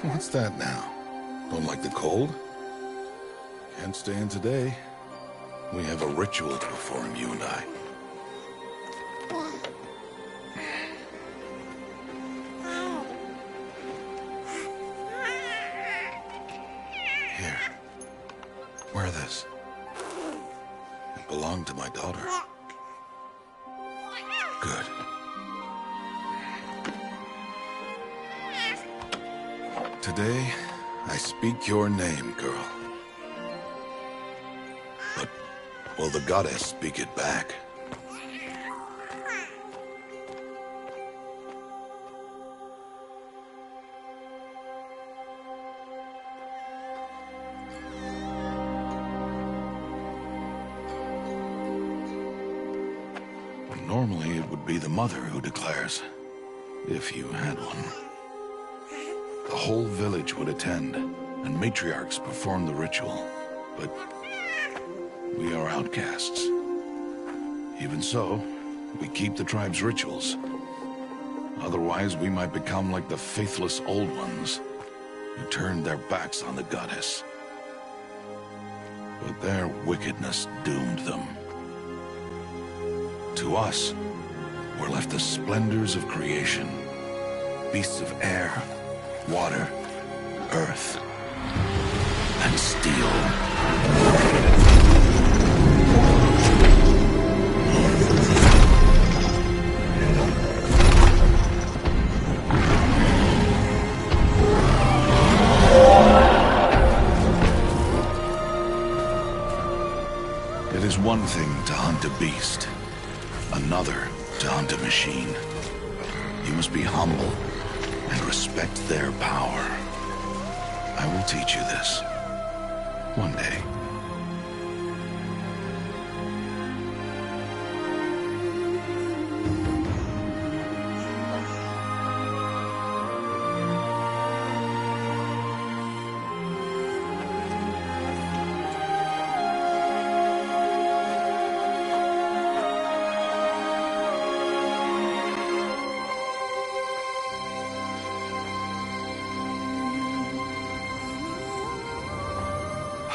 What's that now? Don't like the cold? Can't stay in today. We have a ritual to perform, you and I. Here. Wear this. It belonged to my daughter. Good. Today, I speak your name, girl. But will the goddess speak it back? Normally, it would be the mother who declares, if you had one. The whole village would attend, and matriarchs perform the ritual. But we are outcasts. Even so, we keep the tribe's rituals. Otherwise, we might become like the faithless old ones, who turned their backs on the goddess. But their wickedness doomed them. To us, were left the splendors of creation, beasts of air, water, earth, and steel. It is one thing to hunt a beast, another to hunt a machine. You must be humble and respect their power. I will teach you this. One day.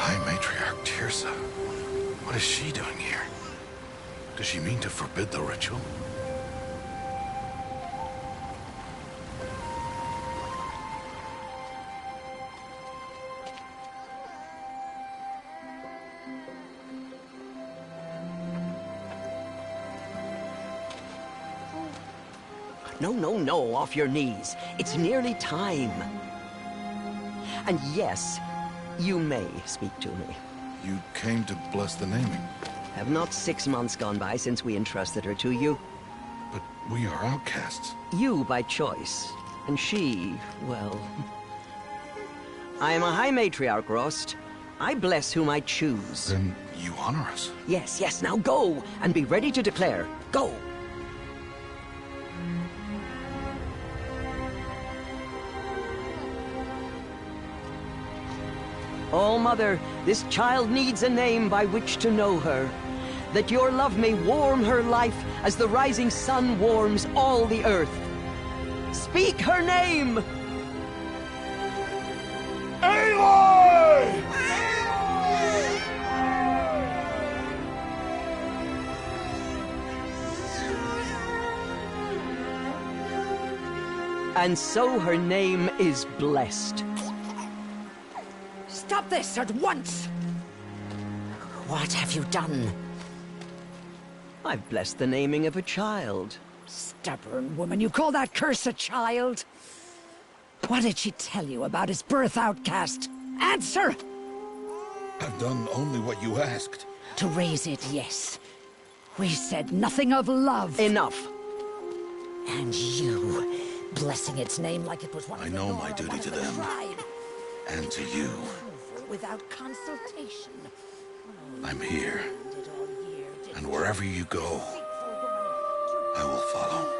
High Matriarch Teersa. What is she doing here? Does she mean to forbid the ritual? No, no, no, off your knees. It's nearly time. And yes, you may speak to me. You came to bless the naming. Have not 6 months gone by since we entrusted her to you? But we are outcasts. You by choice, and she, well... I am a High Matriarch, Rost. I bless whom I choose. Then you honor us. Yes, yes, now go, and be ready to declare. Go! Oh, Mother, this child needs a name by which to know her. That your love may warm her life as the rising sun warms all the earth. Speak her name! Aloy! And so her name is blessed. Stop this at once! What have you done? I've blessed the naming of a child. Stubborn woman, you call that curse a child? What did she tell you about his birth, outcast? Answer! I've done only what you asked. To raise it, yes. We said nothing of love. Enough. And you, blessing its name like it was one of I the know Nora, my duty one of to the them. tribe. And to you. Without consultation. I'm here. And wherever you go, I will follow.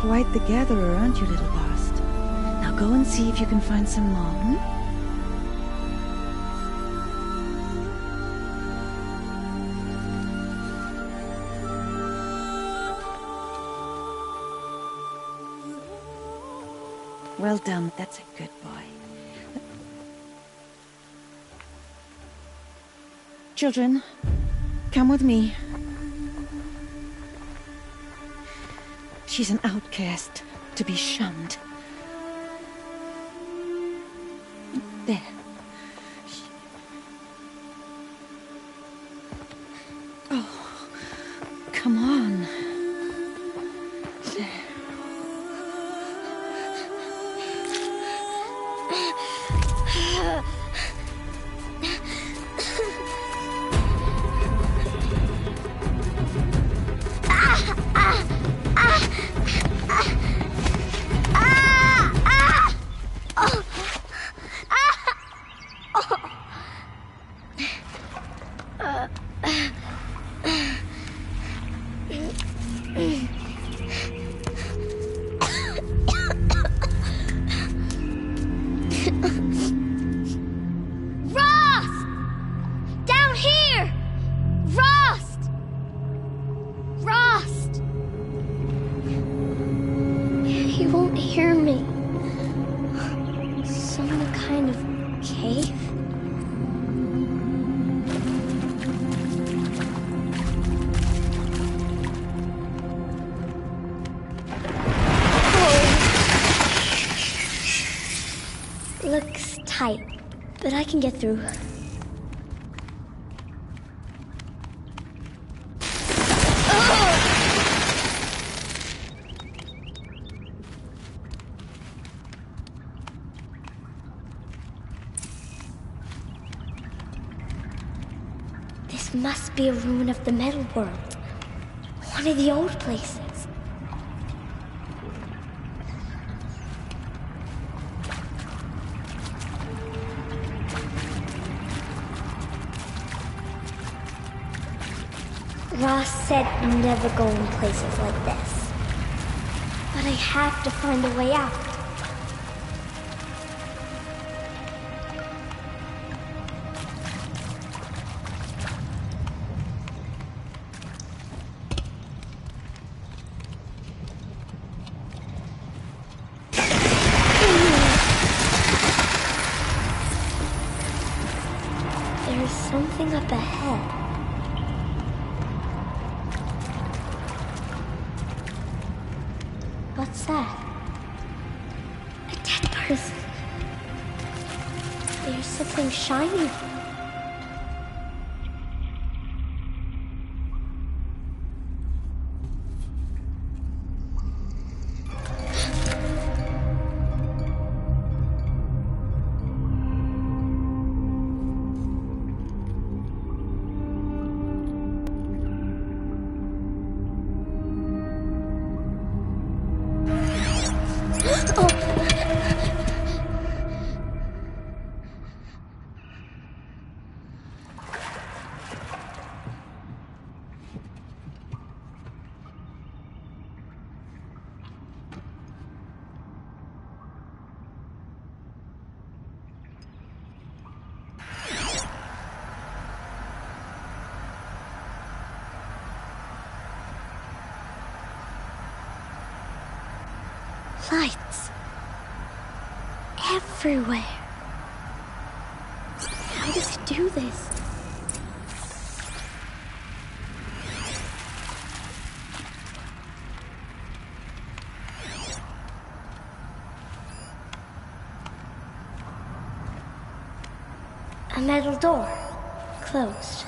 quite the gatherer, aren't you, little Bast? Now go and see if you can find some more, hmm? Well done, that's a good boy. Children, come with me. She's an outcast, to be shunned. There. Oh, come on. There. Looks tight, but I can get through. This must be a ruin of the metal world. One of the old places. Ross said never go in places like this. But I have to find a way out. There's something up ahead. What's that? A dead person. There's something shiny. Lights. Everywhere. How does it do this? A metal door. Closed.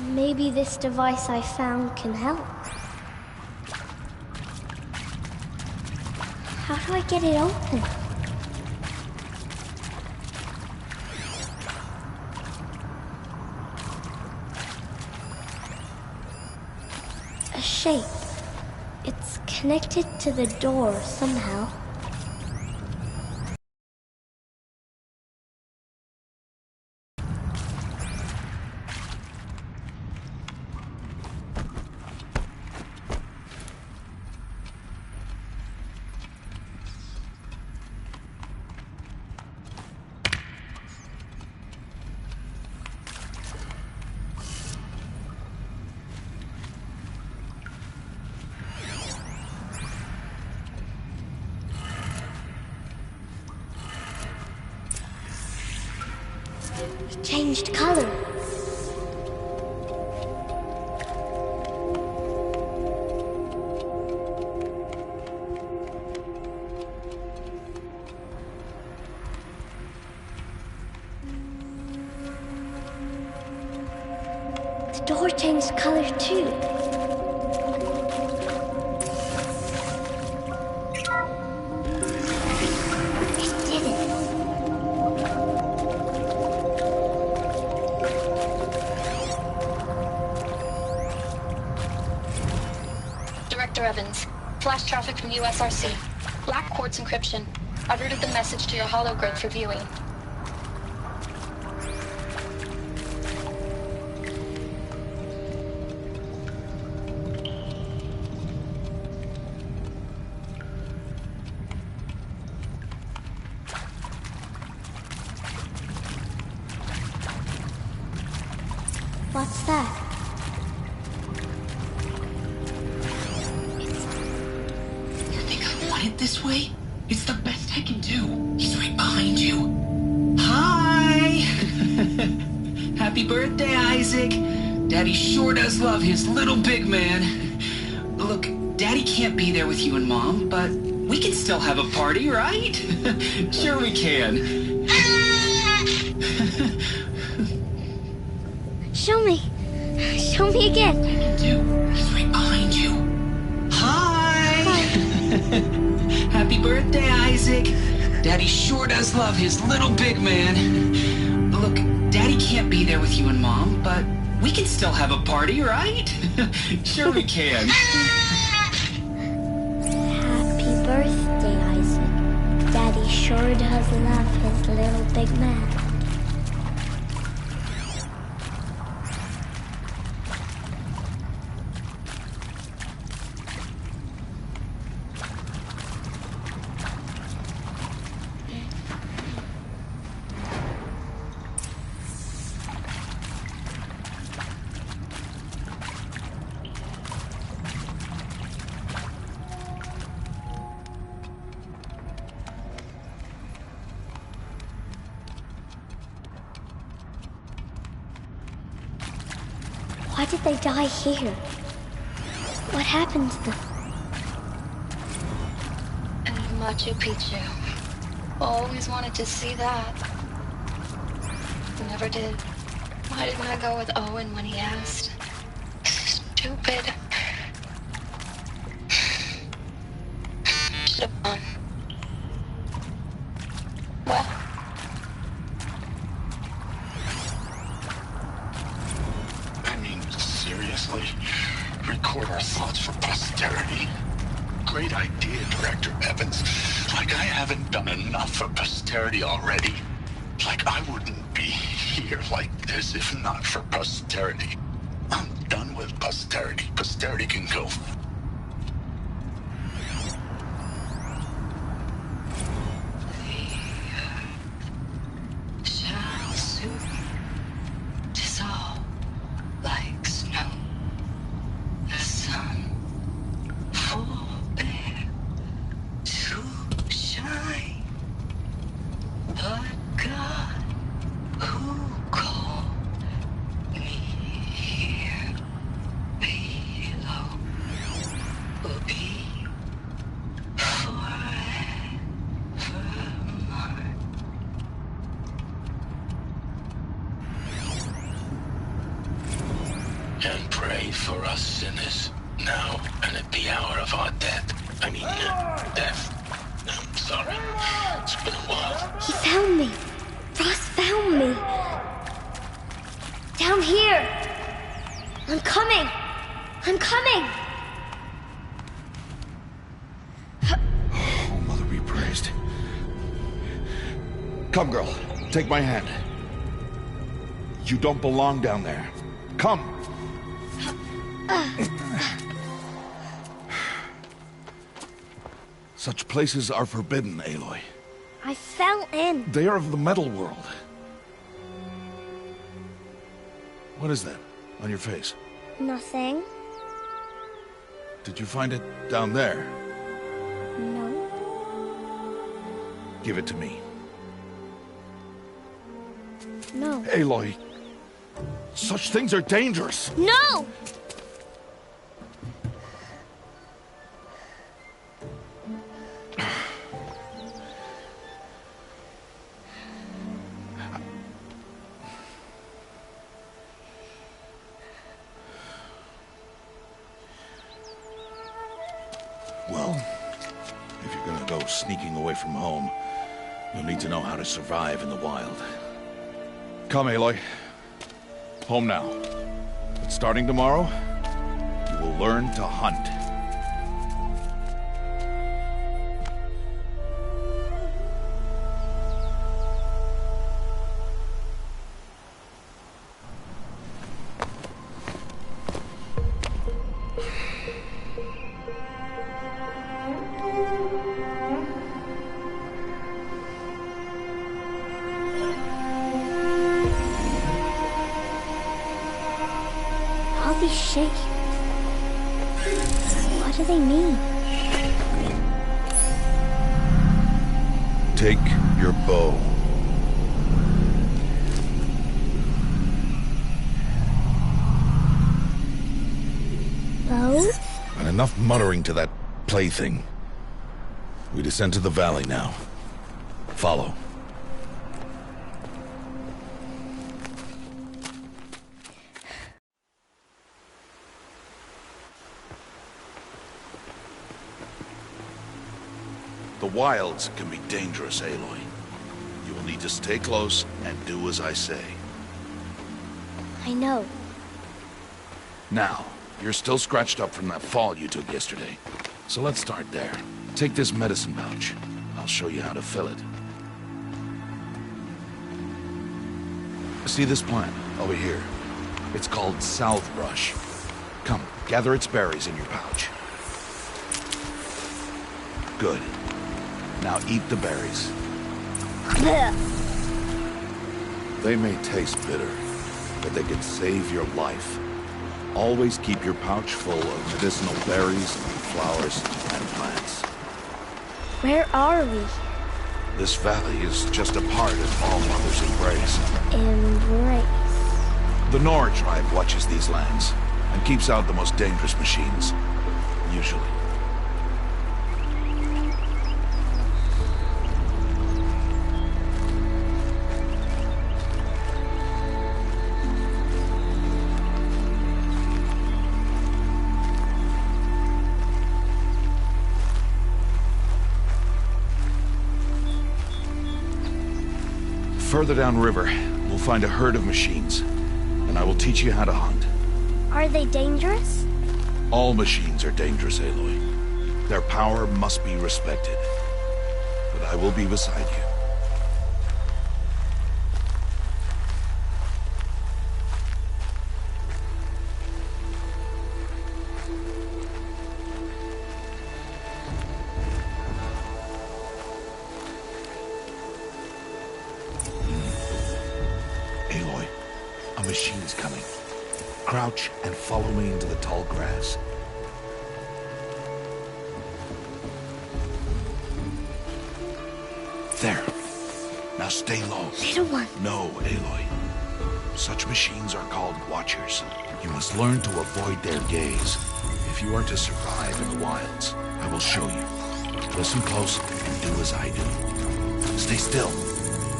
Maybe this device I found can help. How do I get it open? A shape. It's connected to the door somehow. It changed color. The door changed color too. It did it. Director Evans, flash traffic from USRC. Black quartz encryption. I've routed the message to your hologrid for viewing. What's that? You think I want it this way? It's the best I can do. He's right behind you. Hi! Happy birthday, Isaac. Daddy sure does love his little big man. Look, Daddy can't be there with you and Mom, but we can still have a party, right? Sure we can. Show me. Show me again. Do. He's right behind you. Hi! Happy birthday, Isaac. Daddy sure does love his little big man. Look, Daddy can't be there with you and Mom, but we can still have a party, right? Sure we can. Happy birthday, Isaac. Daddy sure does love his little big man. Why did they die here? What happened to them? And Machu Picchu. Always wanted to see that. Never did. Why didn't I go with Owen when he asked? Stupid. Should have gone. Well. I mean, seriously? Record our thoughts for posterity? Great idea, Director Evans. Like I haven't done enough for posterity already. Like I wouldn't be here like this if not for posterity. I'm done with posterity. Posterity can go. Shall soon dissolve like snow. The sun forbear to shine, but God who called me here below will be forever mine. And pray for us sinners, now and at the hour of our death. Death. I'm sorry. It's been a while. He found me. Ross found me. Down here. I'm coming. I'm coming. Oh, Mother be praised. Come, girl. Take my hand. You don't belong down there. Come. Such places are forbidden, Aloy. I fell in. They are of the metal world. What is that on your face? Nothing. Did you find it down there? No. Give it to me. No. Aloy, such things are dangerous. No! Well, if you're gonna go sneaking away from home, you'll need to know how to survive in the wild. Come, Aloy. Home now. But starting tomorrow, you will learn to hunt. All these shapes. What do they mean? Take your bow. Bow? And enough muttering to that plaything. We descend to the valley now. Follow. The wilds can be dangerous, Aloy. You will need to stay close and do as I say. I know. Now, you're still scratched up from that fall you took yesterday. So let's start there. Take this medicine pouch. I'll show you how to fill it. See this plant over here? It's called salvebrush. Come, gather its berries in your pouch. Good. Now eat the berries. They may taste bitter, but they can save your life. Always keep your pouch full of medicinal berries, flowers, and plants. Where are we? This valley is just a part of All Mother's embrace. Embrace. The Nora tribe watches these lands and keeps out the most dangerous machines, usually. Further downriver, we'll find a herd of machines, and I will teach you how to hunt. Are they dangerous? All machines are dangerous, Aloy. Their power must be respected. But I will be beside you. Aloy, a machine's coming. Crouch and follow me into the tall grass. There. Now stay low. Little one. No, Aloy. Such machines are called Watchers. You must learn to avoid their gaze. If you are to survive in the wilds, I will show you. Listen close and do as I do. Stay still.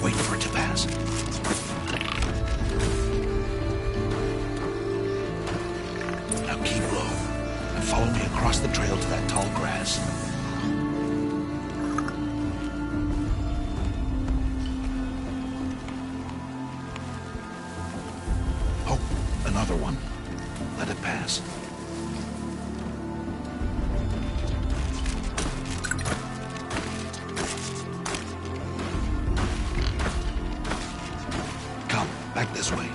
Wait for it to pass. Now keep low and follow me across the trail to that tall grass. Oh, another one. Let it pass. Come, back this way.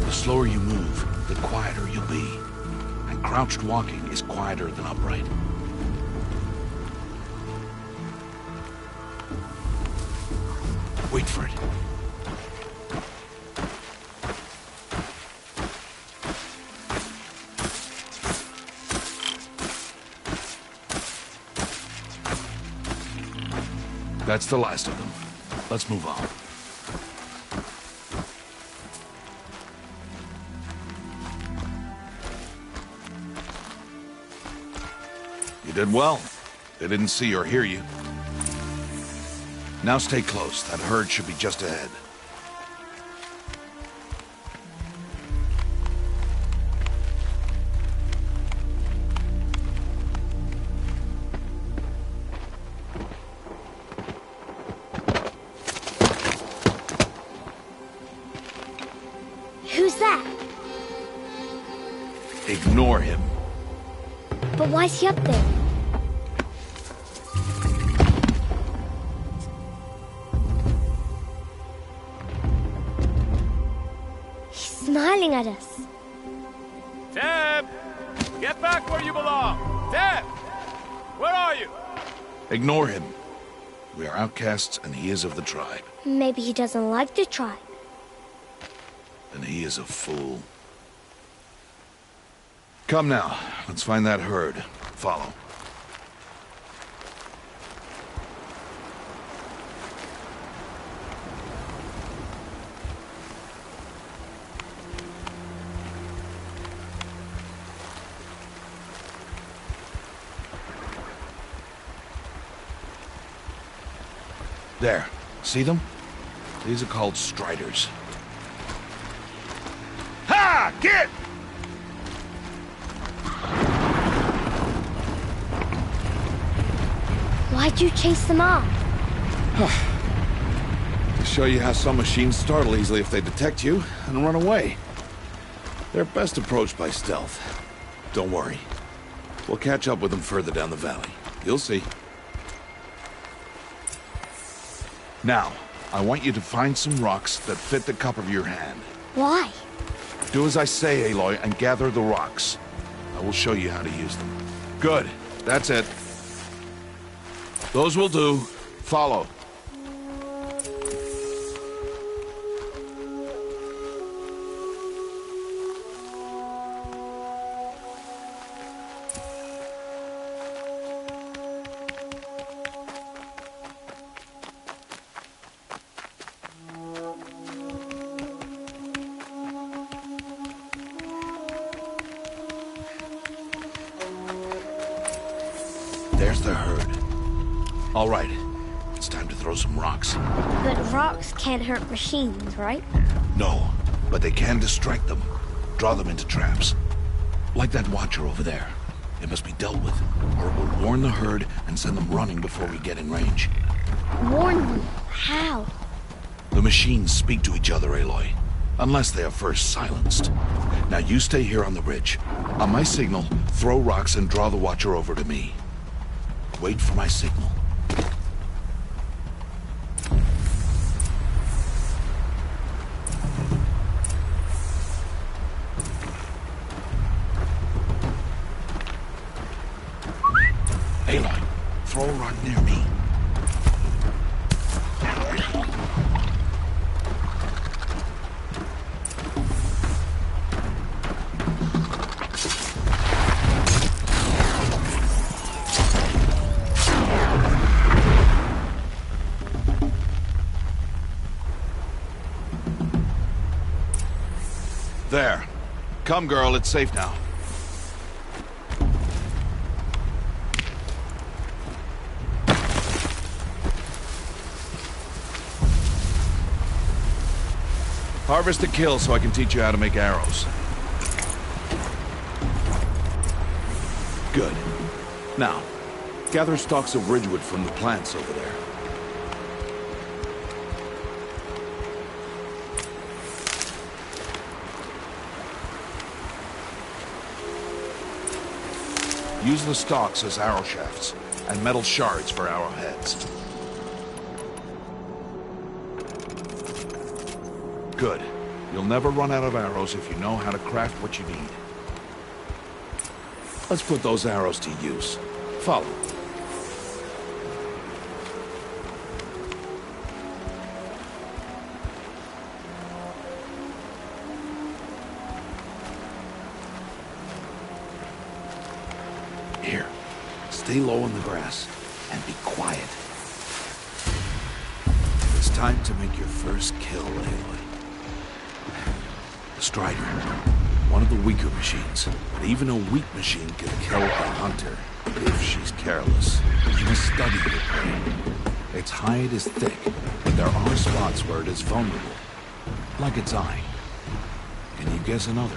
The slower you move, the quieter you'll be. And crouched walking is quieter than upright. Wait for it. That's the last of them. Let's move on. You did well. They didn't see or hear you. Now stay close. That herd should be just ahead. Who's that? Ignore him. But why's he up there? He's smiling at us. Teb! Get back where you belong! Teb! Where are you? Ignore him. We are outcasts, and he is of the tribe. Maybe he doesn't like the tribe. And he is a fool. Come now, let's find that herd. Follow. There. See them? These are called striders. Ha! Get! Why'd you chase them off? To show you how some machines startle easily if they detect you and run away. They're best approached by stealth. Don't worry. We'll catch up with them further down the valley. You'll see. Now, I want you to find some rocks that fit the cup of your hand. Why? Do as I say, Aloy, and gather the rocks. I will show you how to use them. Good. That's it. Those will do. Follow. There's the herd. All right. It's time to throw some rocks. But rocks can't hurt machines, right? No, but they can distract them. Draw them into traps. Like that watcher over there. It must be dealt with, or it will warn the herd and send them running before we get in range. Warn them? How? The machines speak to each other, Aloy. Unless they are first silenced. Now you stay here on the ridge. On my signal, throw rocks and draw the watcher over to me. Wait for my signal. Aloy, throw a rock near me. There. Come, girl, it's safe now. Harvest a kill so I can teach you how to make arrows. Good. Now, gather stalks of ridgewood from the plants over there. Use the stalks as arrow shafts, and metal shards for arrowheads. Good. You'll never run out of arrows if you know how to craft what you need. Let's put those arrows to use. Follow. Here, stay low on the grass and be quiet. It's time to make your first kill, Aloy. The Strider. One of the weaker machines. But even a weak machine can kill a hunter, if she's careless. You must study the prey. Its hide is thick, but there are spots where it is vulnerable. Like its eye. Can you guess another?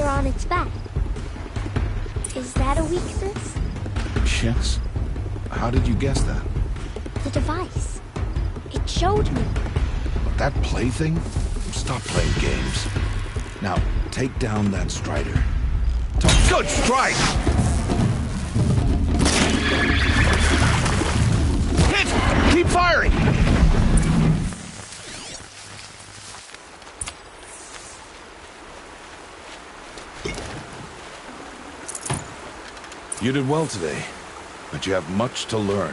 On its back. Is that a weakness? Yes. How did you guess that? The device. It showed me. That plaything? Stop playing games. Now, take down that Strider. Good strike! Hit! Keep firing! You did well today, but you have much to learn.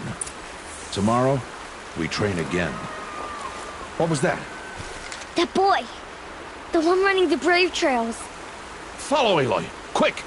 Tomorrow, we train again. What was that? That boy! The one running the brave trails. Follow, Aloy! Quick!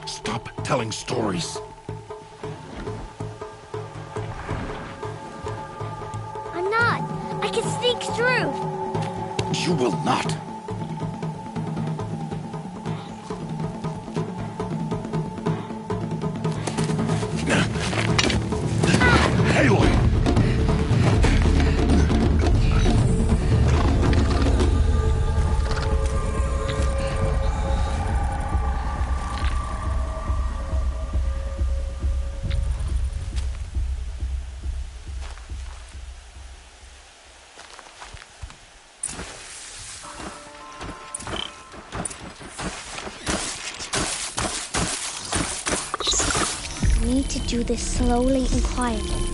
Stop telling stories. I'm not. I can sneak through. You will not. Aloy! Do this slowly and quietly.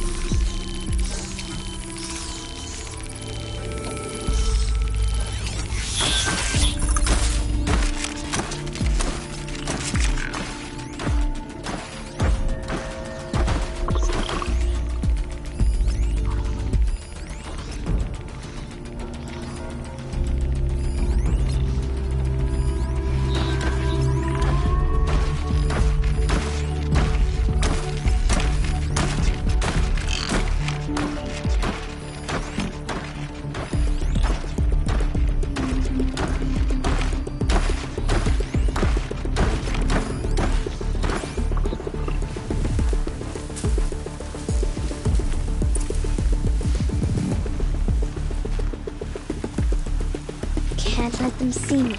Can't let them see me.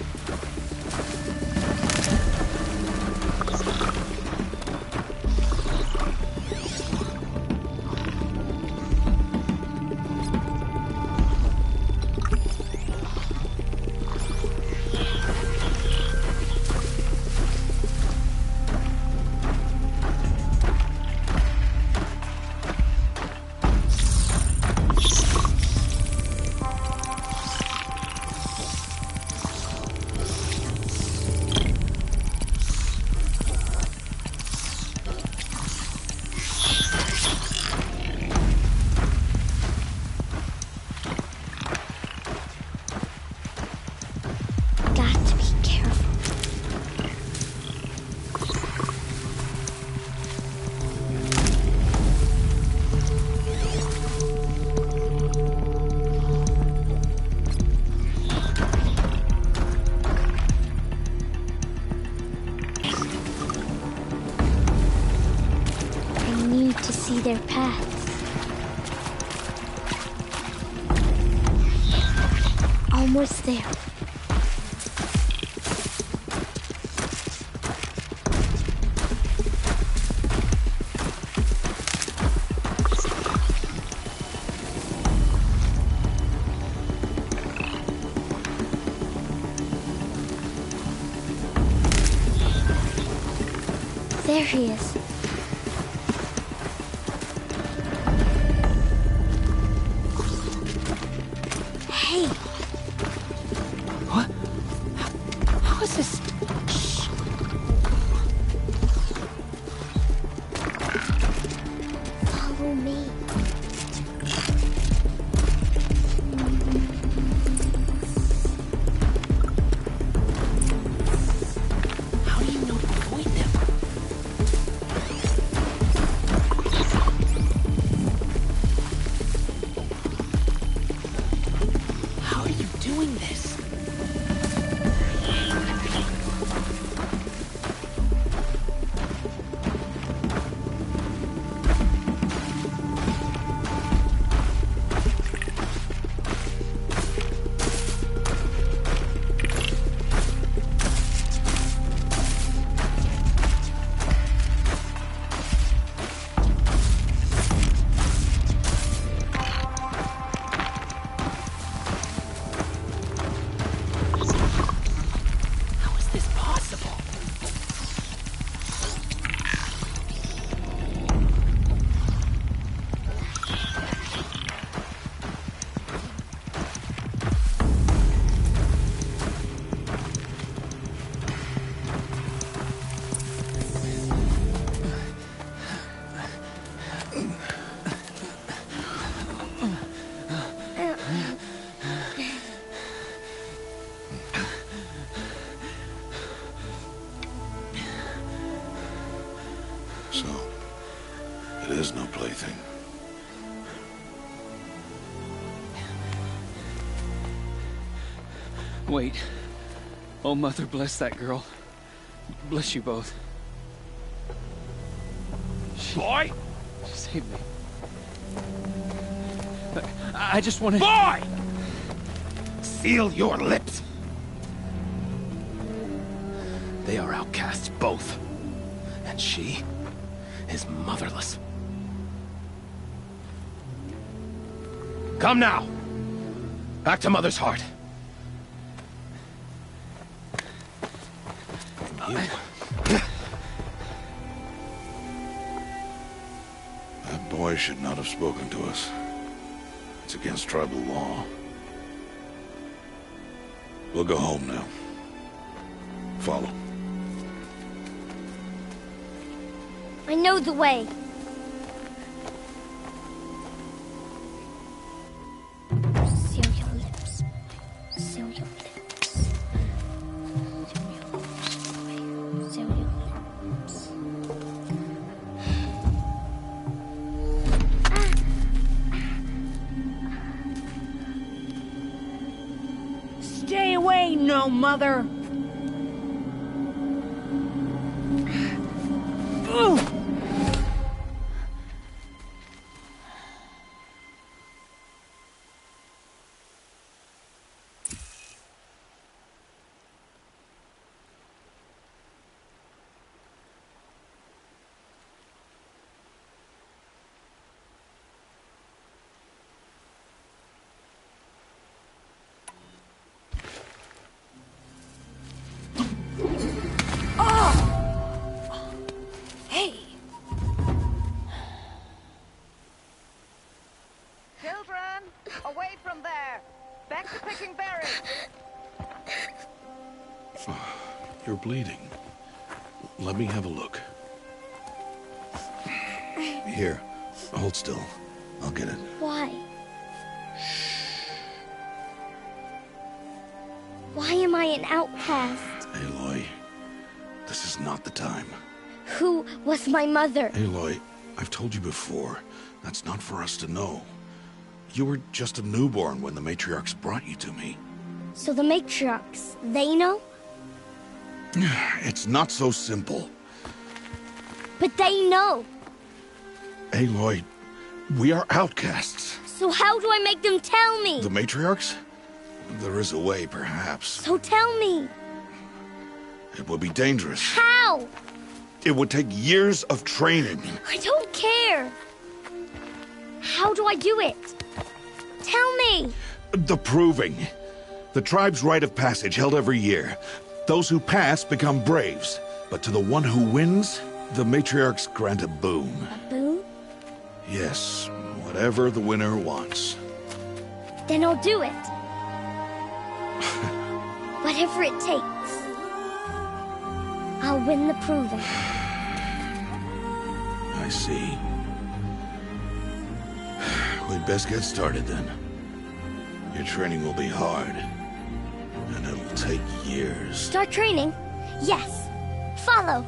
almost there. There he is. Hey. What? How is this? Shh. Follow me. How do you know to avoid them? How are you doing this? How is this possible? So, it is no plaything. Wait. Oh, Mother, bless that girl. Bless you both. Boy! She saved me. I just want to... Boy! Seal your lips! They are outcasts, both. And she is motherless. Come now! Back to Mother's heart. And you... That boy should not have spoken to us. It's against tribal law. We'll go home now. Follow. I know the way. Seal your lips. Seal your lips. Seal your lips. Stay away, no mother! Ooh! Hey! Children, away from there! Back to picking berries! You're bleeding. Let me have a look. Here, hold still. I'll get it. Why? Why am I an outcast? Aloy, this is not the time. Who was my mother? Aloy, I've told you before, that's not for us to know. You were just a newborn when the matriarchs brought you to me. So the matriarchs, they know? It's not so simple. But they know. Aloy, we are outcasts. So how do I make them tell me? The matriarchs? There is a way, perhaps. So tell me, It would be dangerous. how? It would take years of training. I don't care. How do I do it? Tell me. The proving. The tribe's rite of passage held every year. Those who pass become braves. But to the one who wins, the matriarchs grant a boon. A boon? Yes, whatever the winner wants. Then I'll do it. Whatever it takes. I'll win the proving. I see. We'd best get started then. Your training will be hard. And it'll take years. Start training? Yes. Follow.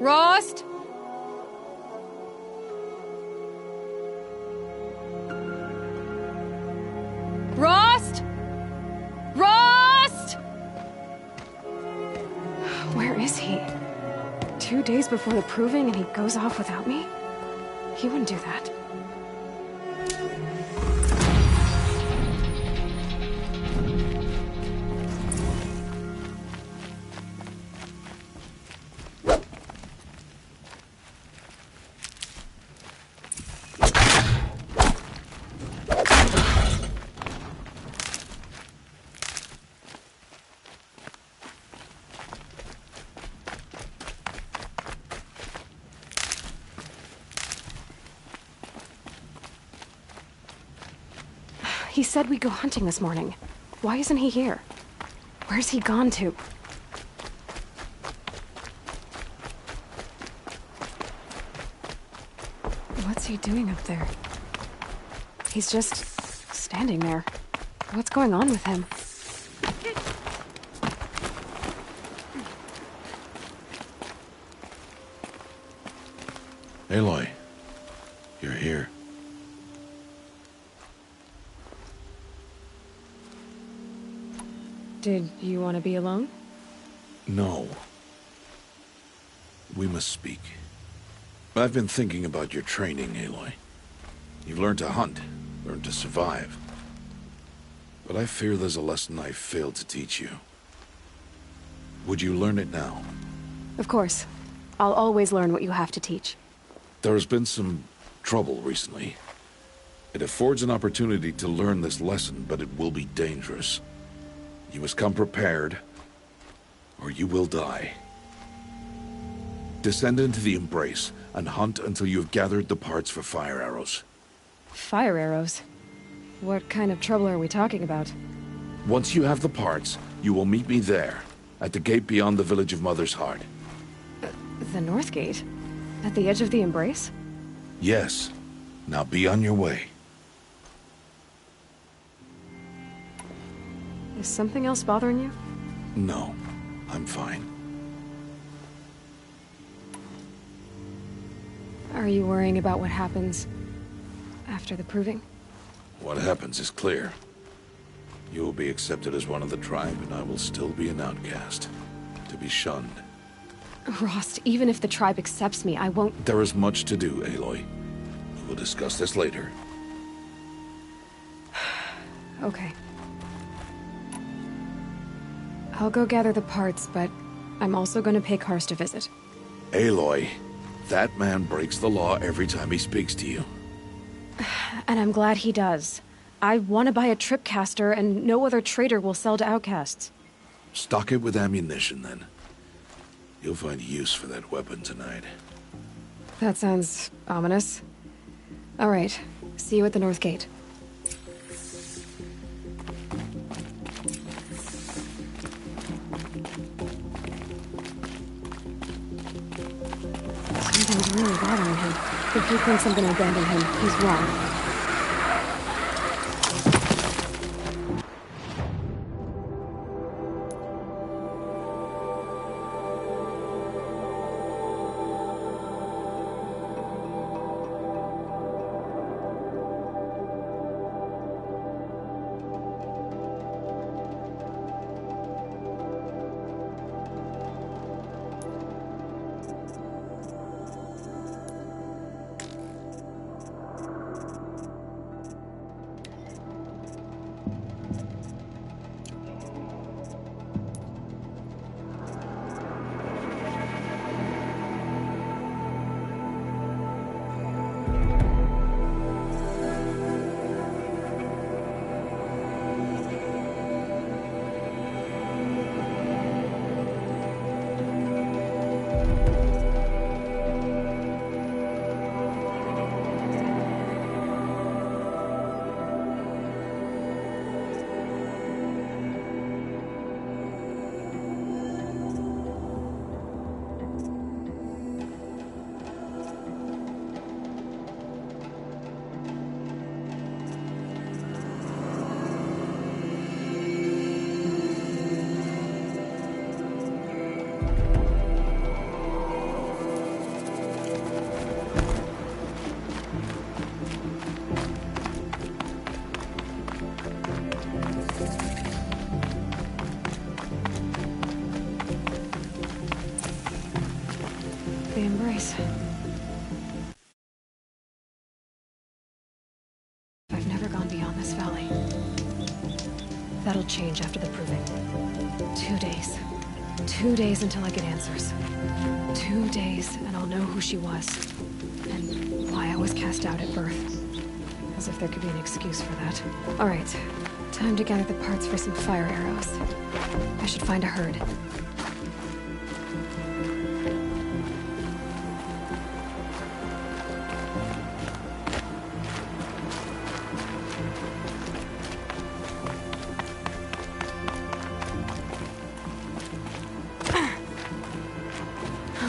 Rost? Rost? Rost? Where is he? 2 days before the proving and he goes off without me? He wouldn't do that. He said we'd go hunting this morning. Why isn't he here? Where's he gone to? What's he doing up there? He's just standing there. What's going on with him? Aloy, you're here. Did you want to be alone? No. We must speak. I've been thinking about your training, Aloy. You've learned to hunt, learned to survive. But I fear there's a lesson I failed to teach you. Would you learn it now? Of course. I'll always learn what you have to teach. There has been some trouble recently. It affords an opportunity to learn this lesson, but it will be dangerous. You must come prepared, or you will die. Descend into the Embrace, and hunt until you have gathered the parts for fire arrows. Fire arrows? What kind of trouble are we talking about? Once you have the parts, you will meet me there, at the gate beyond the village of Mother's Heart. The North Gate? At the edge of the Embrace? Yes. Now be on your way. Is something else bothering you? No, I'm fine. Are you worrying about what happens after the proving? What happens is clear. You will be accepted as one of the tribe, and I will still be an outcast. To be shunned. Rost, even if the tribe accepts me, I won't— There is much to do, Aloy. We will discuss this later. Okay. I'll go gather the parts, but I'm also going to pay Karst a visit. Aloy, that man breaks the law every time he speaks to you. And I'm glad he does. I want to buy a tripcaster, and no other trader will sell to outcasts. Stock it with ammunition, then. You'll find use for that weapon tonight. That sounds ominous. All right. See you at the North Gate. Something's really bothering him. If he thinks I'm gonna abandon him, he's wrong. The Embrace. I've never gone beyond this valley. That'll change after the proving. 2 days. 2 days until I get answers. 2 days, and I'll know who she was. And why I was cast out at birth. As if there could be an excuse for that. Alright. Time to gather the parts for some fire arrows. I should find a herd.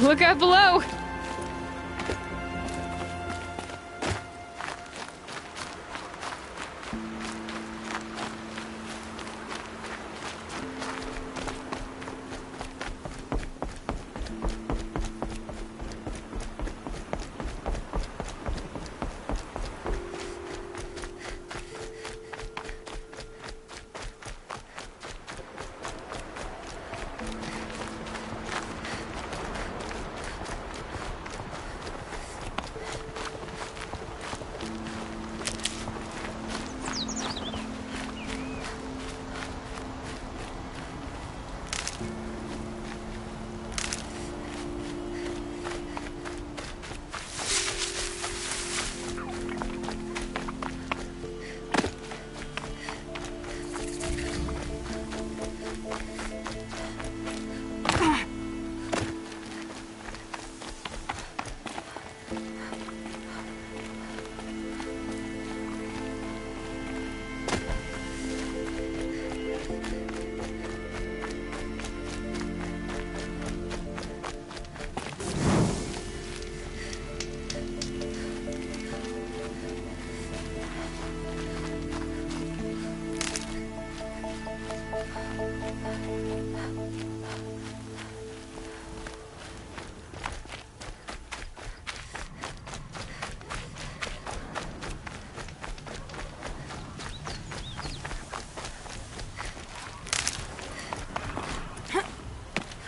Look out below!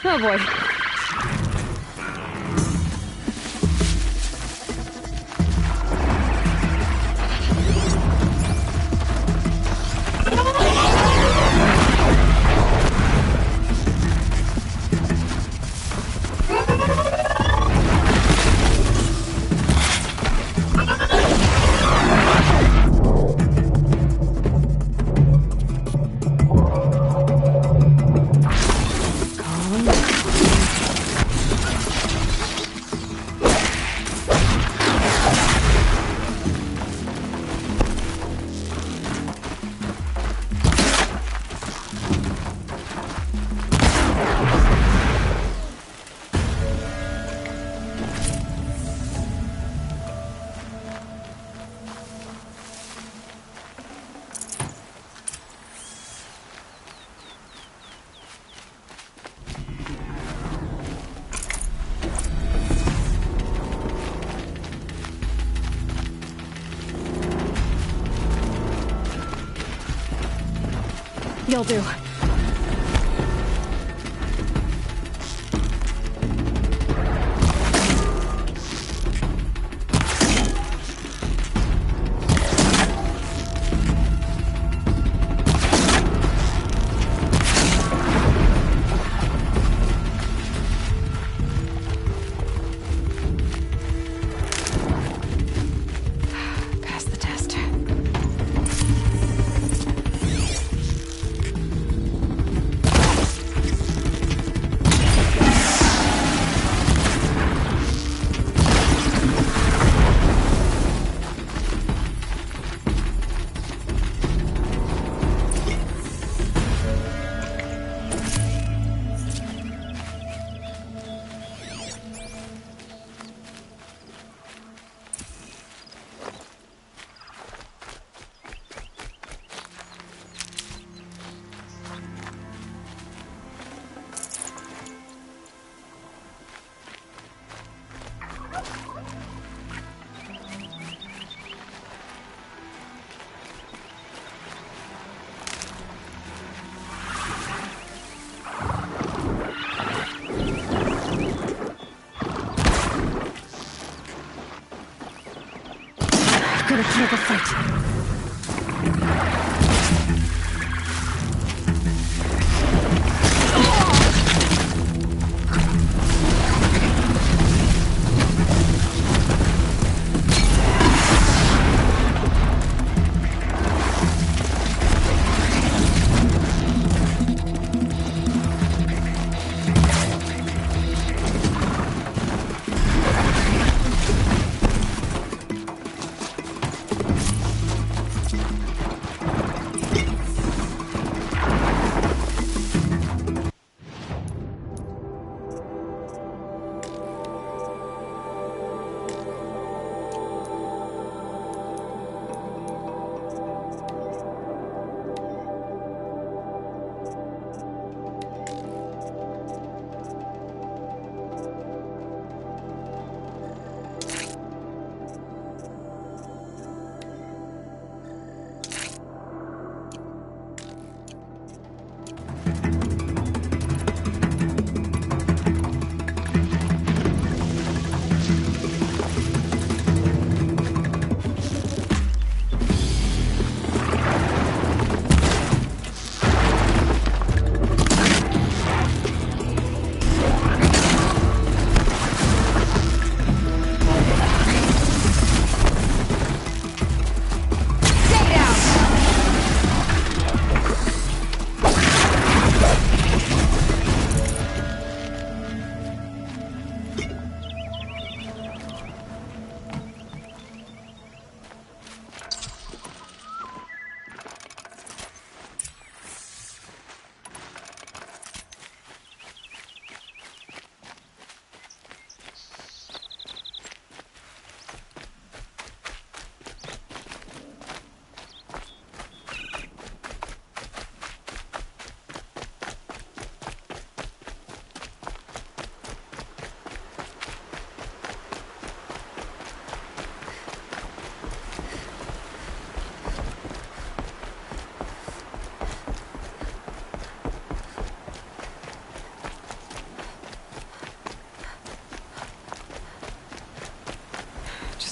Oh boy. You'll do. Pass the test. Gotta keep the fight.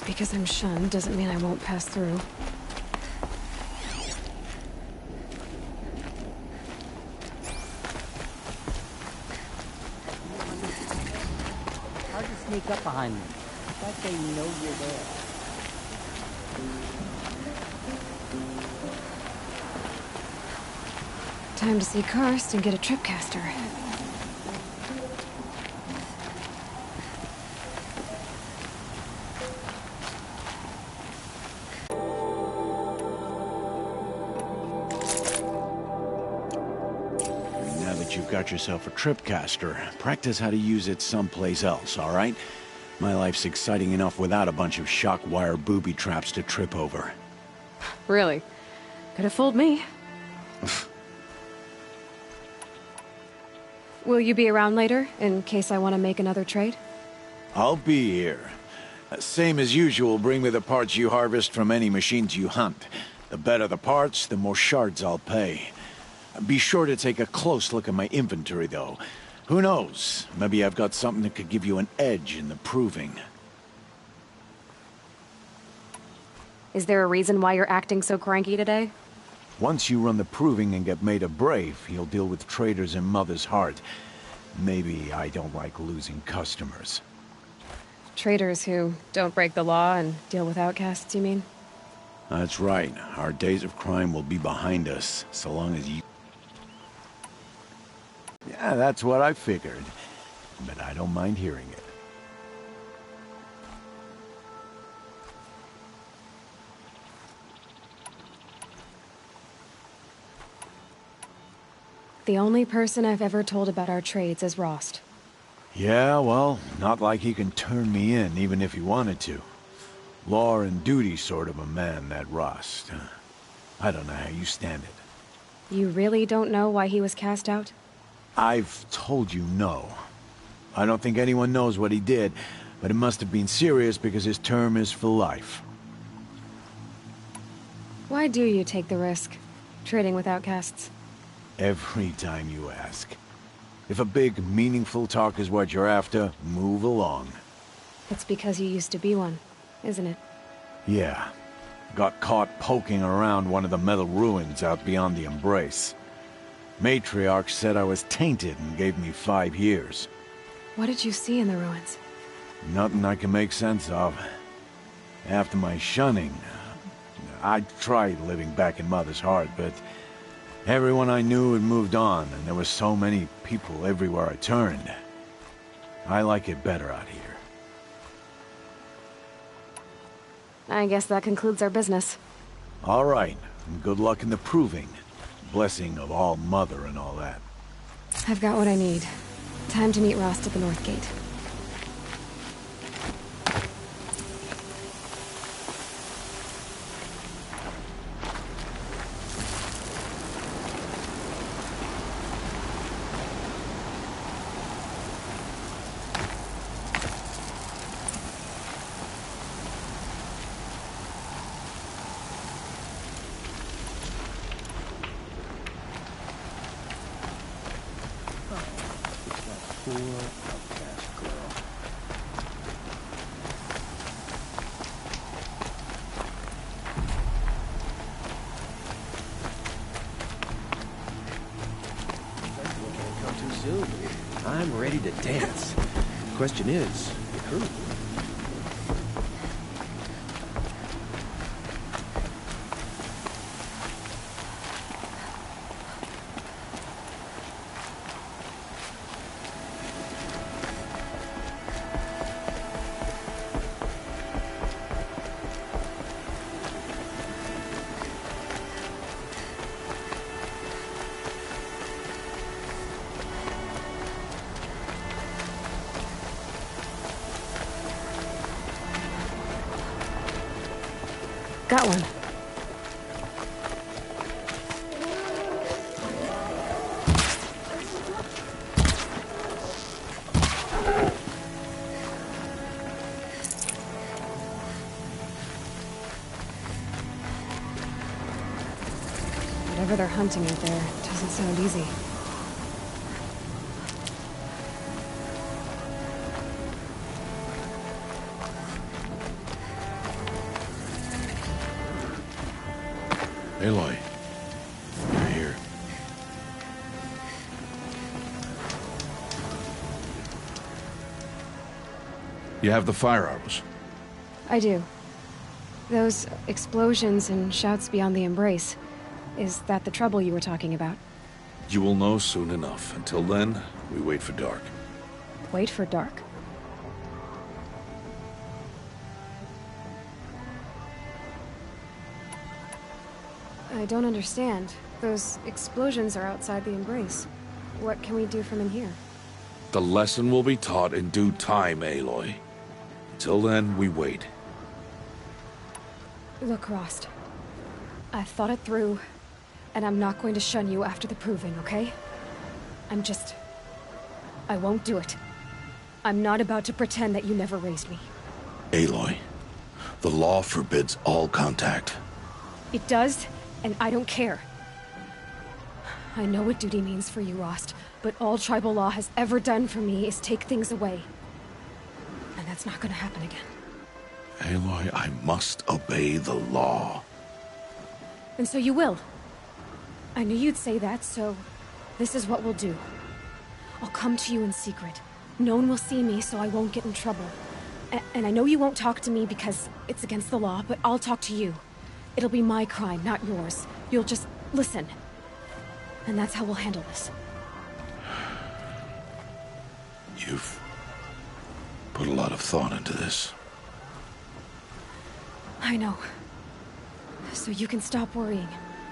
Just because I'm shunned doesn't mean I won't pass through. Hard to sneak up behind them. It's like they know you're there. Time to see Karst and get a tripcaster. Now that you've got yourself a tripcaster, practice how to use it someplace else, all right? My life's exciting enough without a bunch of shock wire booby traps to trip over. Really? Could have fooled me. Will you be around later, in case I want to make another trade? I'll be here. Same as usual, bring me the parts you harvest from any machines you hunt. The better the parts, the more shards I'll pay. Be sure to take a close look at my inventory, though. Who knows? Maybe I've got something that could give you an edge in the proving. Is there a reason why you're acting so cranky today? Once you run the proving and get made a brave, you'll deal with traitors in Mother's Heart. Maybe I don't like losing customers. Traitors who don't break the law and deal with outcasts, you mean? That's right. Our days of crime will be behind us, so long as you... Yeah, that's what I figured. But I don't mind hearing it. The only person I've ever told about our trades is Rost. Yeah, well, not like he can turn me in, even if he wanted to. Law and duty sort of a man, that Rost. I don't know how you stand it. You really don't know why he was cast out? I've told you no. I don't think anyone knows what he did, but it must have been serious because his term is for life. Why do you take the risk, trading with outcasts? Every time you ask. If a big, meaningful talk is what you're after, move along. It's because you used to be one, isn't it? Yeah. Got caught poking around one of the metal ruins out beyond the Embrace. Matriarch said I was tainted and gave me 5 years. What did you see in the ruins? Nothing I can make sense of. After my shunning, I tried living back in Mother's Heart, but everyone I knew had moved on, and there were so many people everywhere I turned. I like it better out here. I guess that concludes our business. All right, and good luck in the proving. Blessing of All Mother and all that. I've got what I need. Time to meet Rost at the North Gate. Poor outcast girl. Can't come too soon. I'm ready to dance. Question is, who? Got one. Whatever they're hunting out there doesn't sound easy. Aloy, you're here. You have the fire arrows. I do. Those explosions and shouts beyond the embrace. Is that the trouble you were talking about? You will know soon enough. Until then, we wait for dark. Wait for dark? I don't understand. Those explosions are outside the embrace. What can we do from in here? The lesson will be taught in due time, Aloy. Until then, we wait. Look, Rost. I've thought it through, and I'm not going to shun you after the proving, okay? I won't do it. I'm not about to pretend that you never raised me. Aloy, the law forbids all contact. It does, and I don't care. I know what duty means for you, Rost, but all tribal law has ever done for me is take things away. And that's not gonna happen again. Aloy, I must obey the law. And so you will. I knew you'd say that, so this is what we'll do. I'll come to you in secret. No one will see me, so I won't get in trouble. And I know you won't talk to me because it's against the law, but I'll talk to you. It'll be my crime, not yours. You'll just listen. And that's how we'll handle this. You've put a lot of thought into this. I know. So you can stop worrying.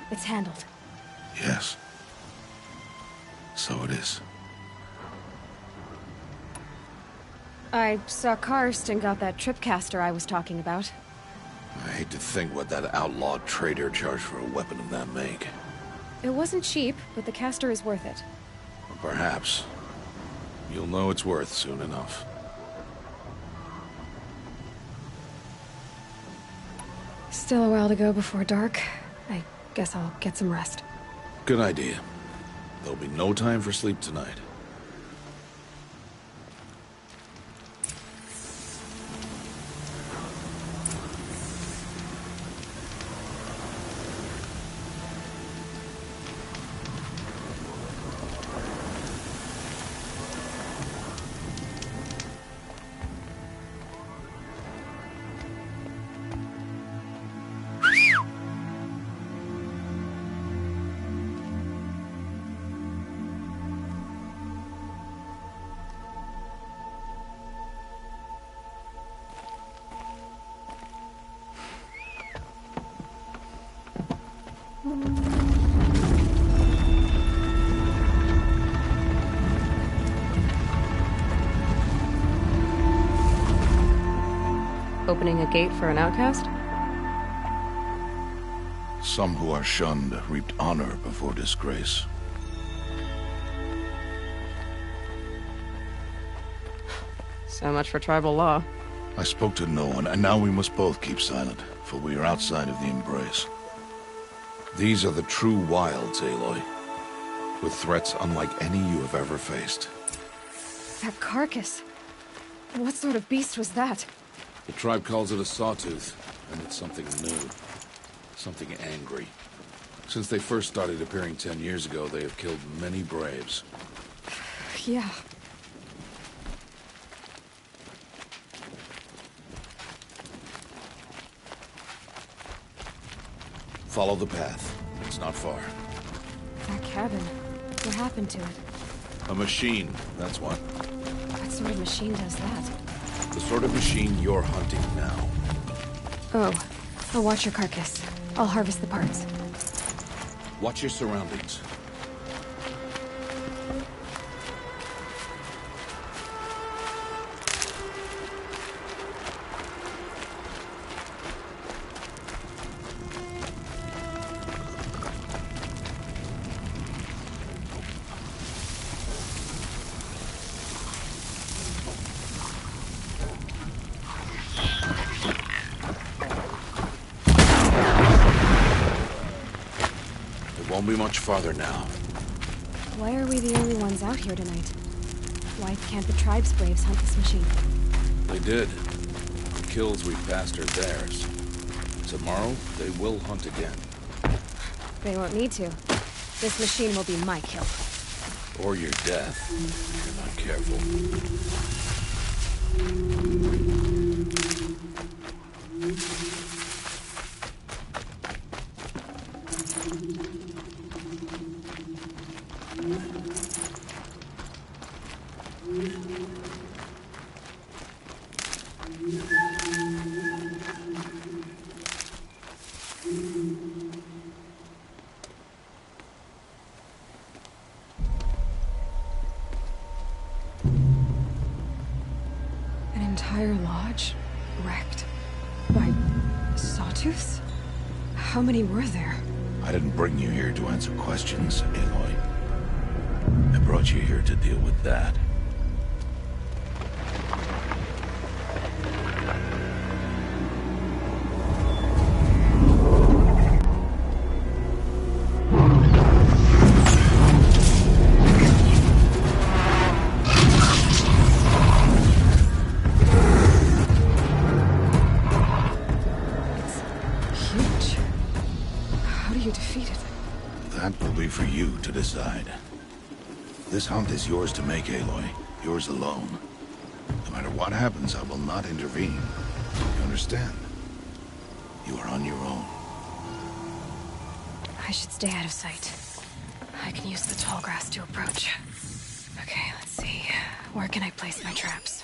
It's handled. Yes. So it is. I saw Karst and got that tripcaster I was talking about. I hate to think what that outlawed trader charged for a weapon of that make. It wasn't cheap, but the caster is worth it. Or perhaps. You'll know it's worth soon enough. Still a while to go before dark. I guess I'll get some rest. Good idea. There'll be no time for sleep tonight. Opening a gate for an outcast? Some who are shunned reaped honor before disgrace. So much for tribal law. I spoke to no one, and now we must both keep silent, for we are outside of the embrace. These are the true wilds, Aloy, with threats unlike any you have ever faced. That carcass. What sort of beast was that? The tribe calls it a sawtooth, and it's something new. Something angry. Since they first started appearing 10 years ago, they have killed many braves. Yeah. Follow the path. It's not far. That cabin. What happened to it? A machine, that's what. What sort of machine does that? The sort of machine you're hunting now. Oh. I'll watch your carcass. I'll harvest the parts. Watch your surroundings. Won't be much farther now. Why are we the only ones out here tonight? Why can't the tribe's braves hunt this machine? They did. The kills we passed are theirs. Tomorrow, they will hunt again. They won't need to. This machine will be my kill. Or your death, if you're not careful. An entire lodge wrecked by sawtooths? How many were there? I didn't bring you here to answer questions, Aloy. I brought you here to deal with that. That will be for you to decide. This hunt is yours to make, Aloy. Yours alone. No matter what happens, I will not intervene. You understand? You are on your own. I should stay out of sight. I can use the tall grass to approach. Okay, let's see. Where can I place my traps?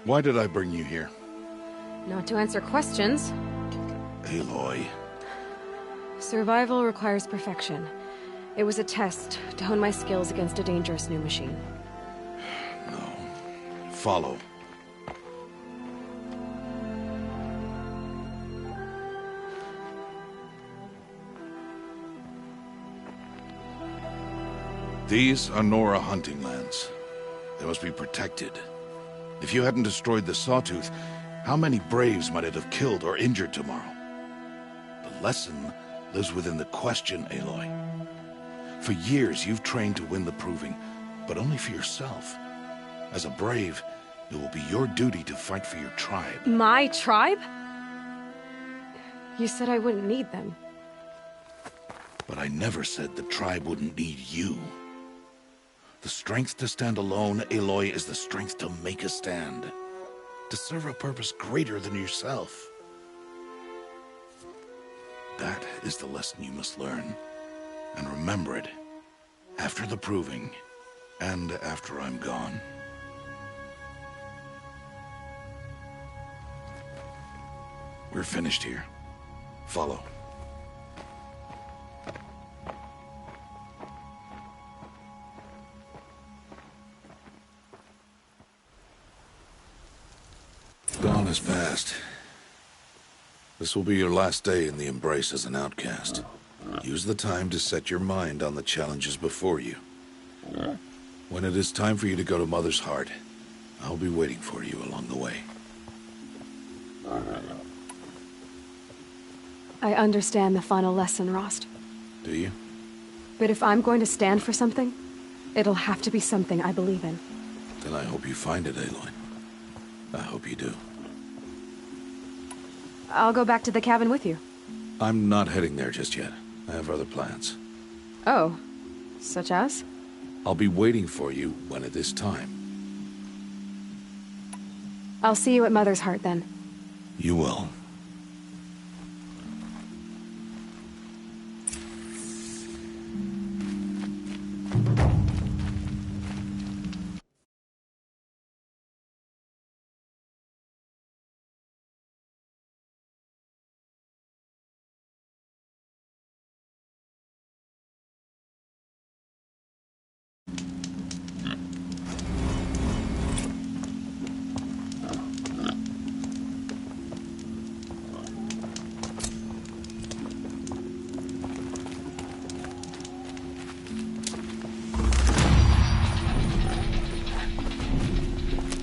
Why did I bring you here? Not to answer questions. Aloy. Survival requires perfection. It was a test to hone my skills against a dangerous new machine. No. Follow. These are Nora hunting lands. They must be protected. If you hadn't destroyed the Sawtooth, how many Braves might it have killed or injured tomorrow? The lesson lives within the question, Aloy. For years, you've trained to win the Proving, but only for yourself. As a Brave, it will be your duty to fight for your tribe. My tribe? You said I wouldn't need them. But I never said the tribe wouldn't need you. The strength to stand alone, Aloy, is the strength to make a stand. To serve a purpose greater than yourself. That is the lesson you must learn. And remember it. After the Proving. And after I'm gone. We're finished here. Follow. Dawn has passed. This will be your last day in the Embrace as an outcast. Use the time to set your mind on the challenges before you. When it is time for you to go to Mother's Heart, I'll be waiting for you along the way. I understand the final lesson, Rost. Do you? But if I'm going to stand for something, it'll have to be something I believe in. Then I hope you find it, Aloy. I hope you do. I'll go back to the cabin with you. I'm not heading there just yet. I have other plans. Oh. Such as? I'll be waiting for you when it is time. I'll see you at Mother's Heart, then. You will.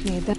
Need them.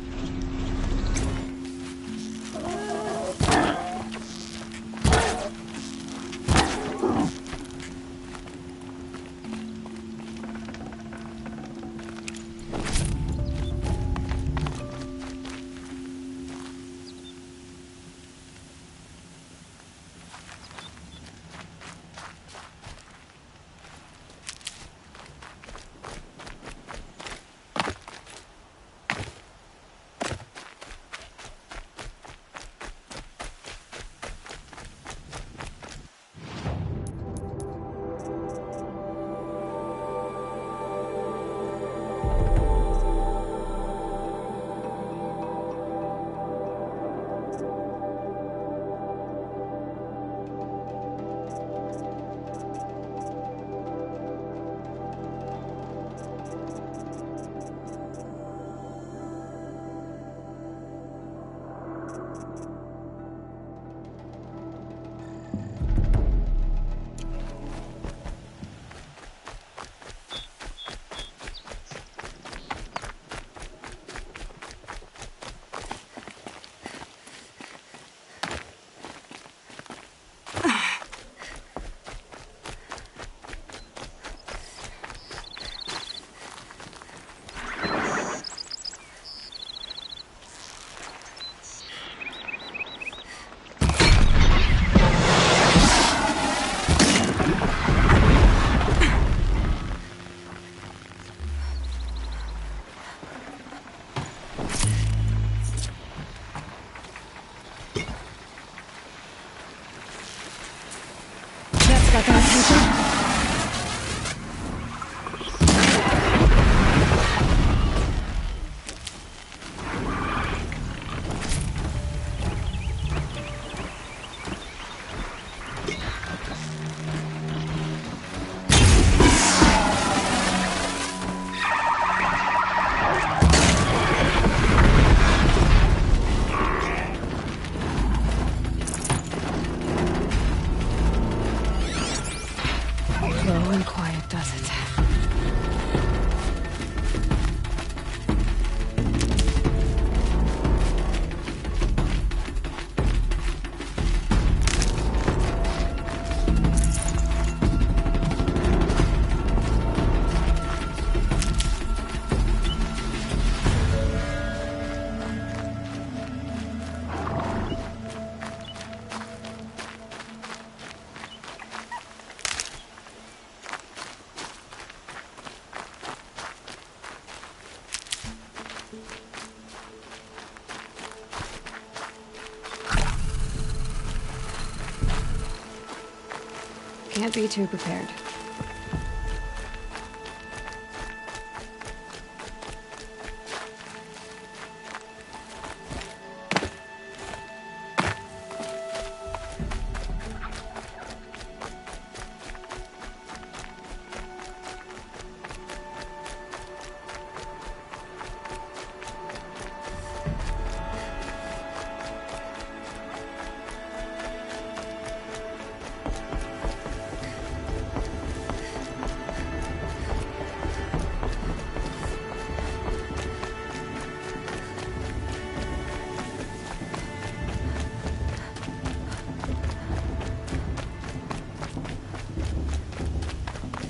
can't be too prepared.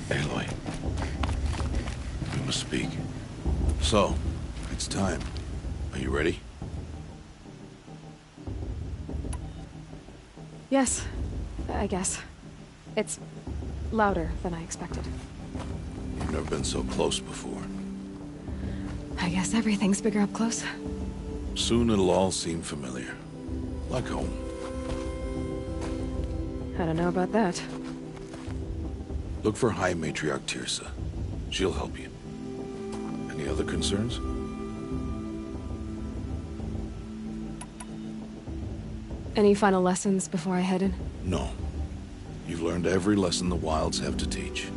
Aloy. We must speak. So, it's time. Are you ready? Yes, I guess. It's louder than I expected. You've never been so close before. I guess everything's bigger up close. Soon it'll all seem familiar. Like home. I don't know about that. Look for High Matriarch Teersa. She'll help you. Any other concerns? Any final lessons before I head in? No. You've learned every lesson the Wilds have to teach.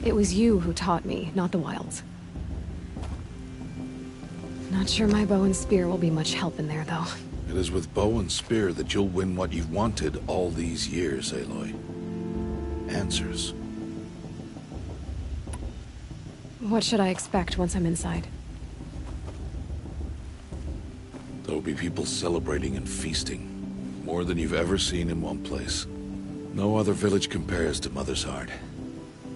It was you who taught me, not the Wilds. Not sure my bow and spear will be much help in there, though. It is with bow and spear that you'll win what you've wanted all these years, Aloy. Answers. What should I expect once I'm inside? There will be people celebrating and feasting. More than you've ever seen in one place. No other village compares to Mother's Heart.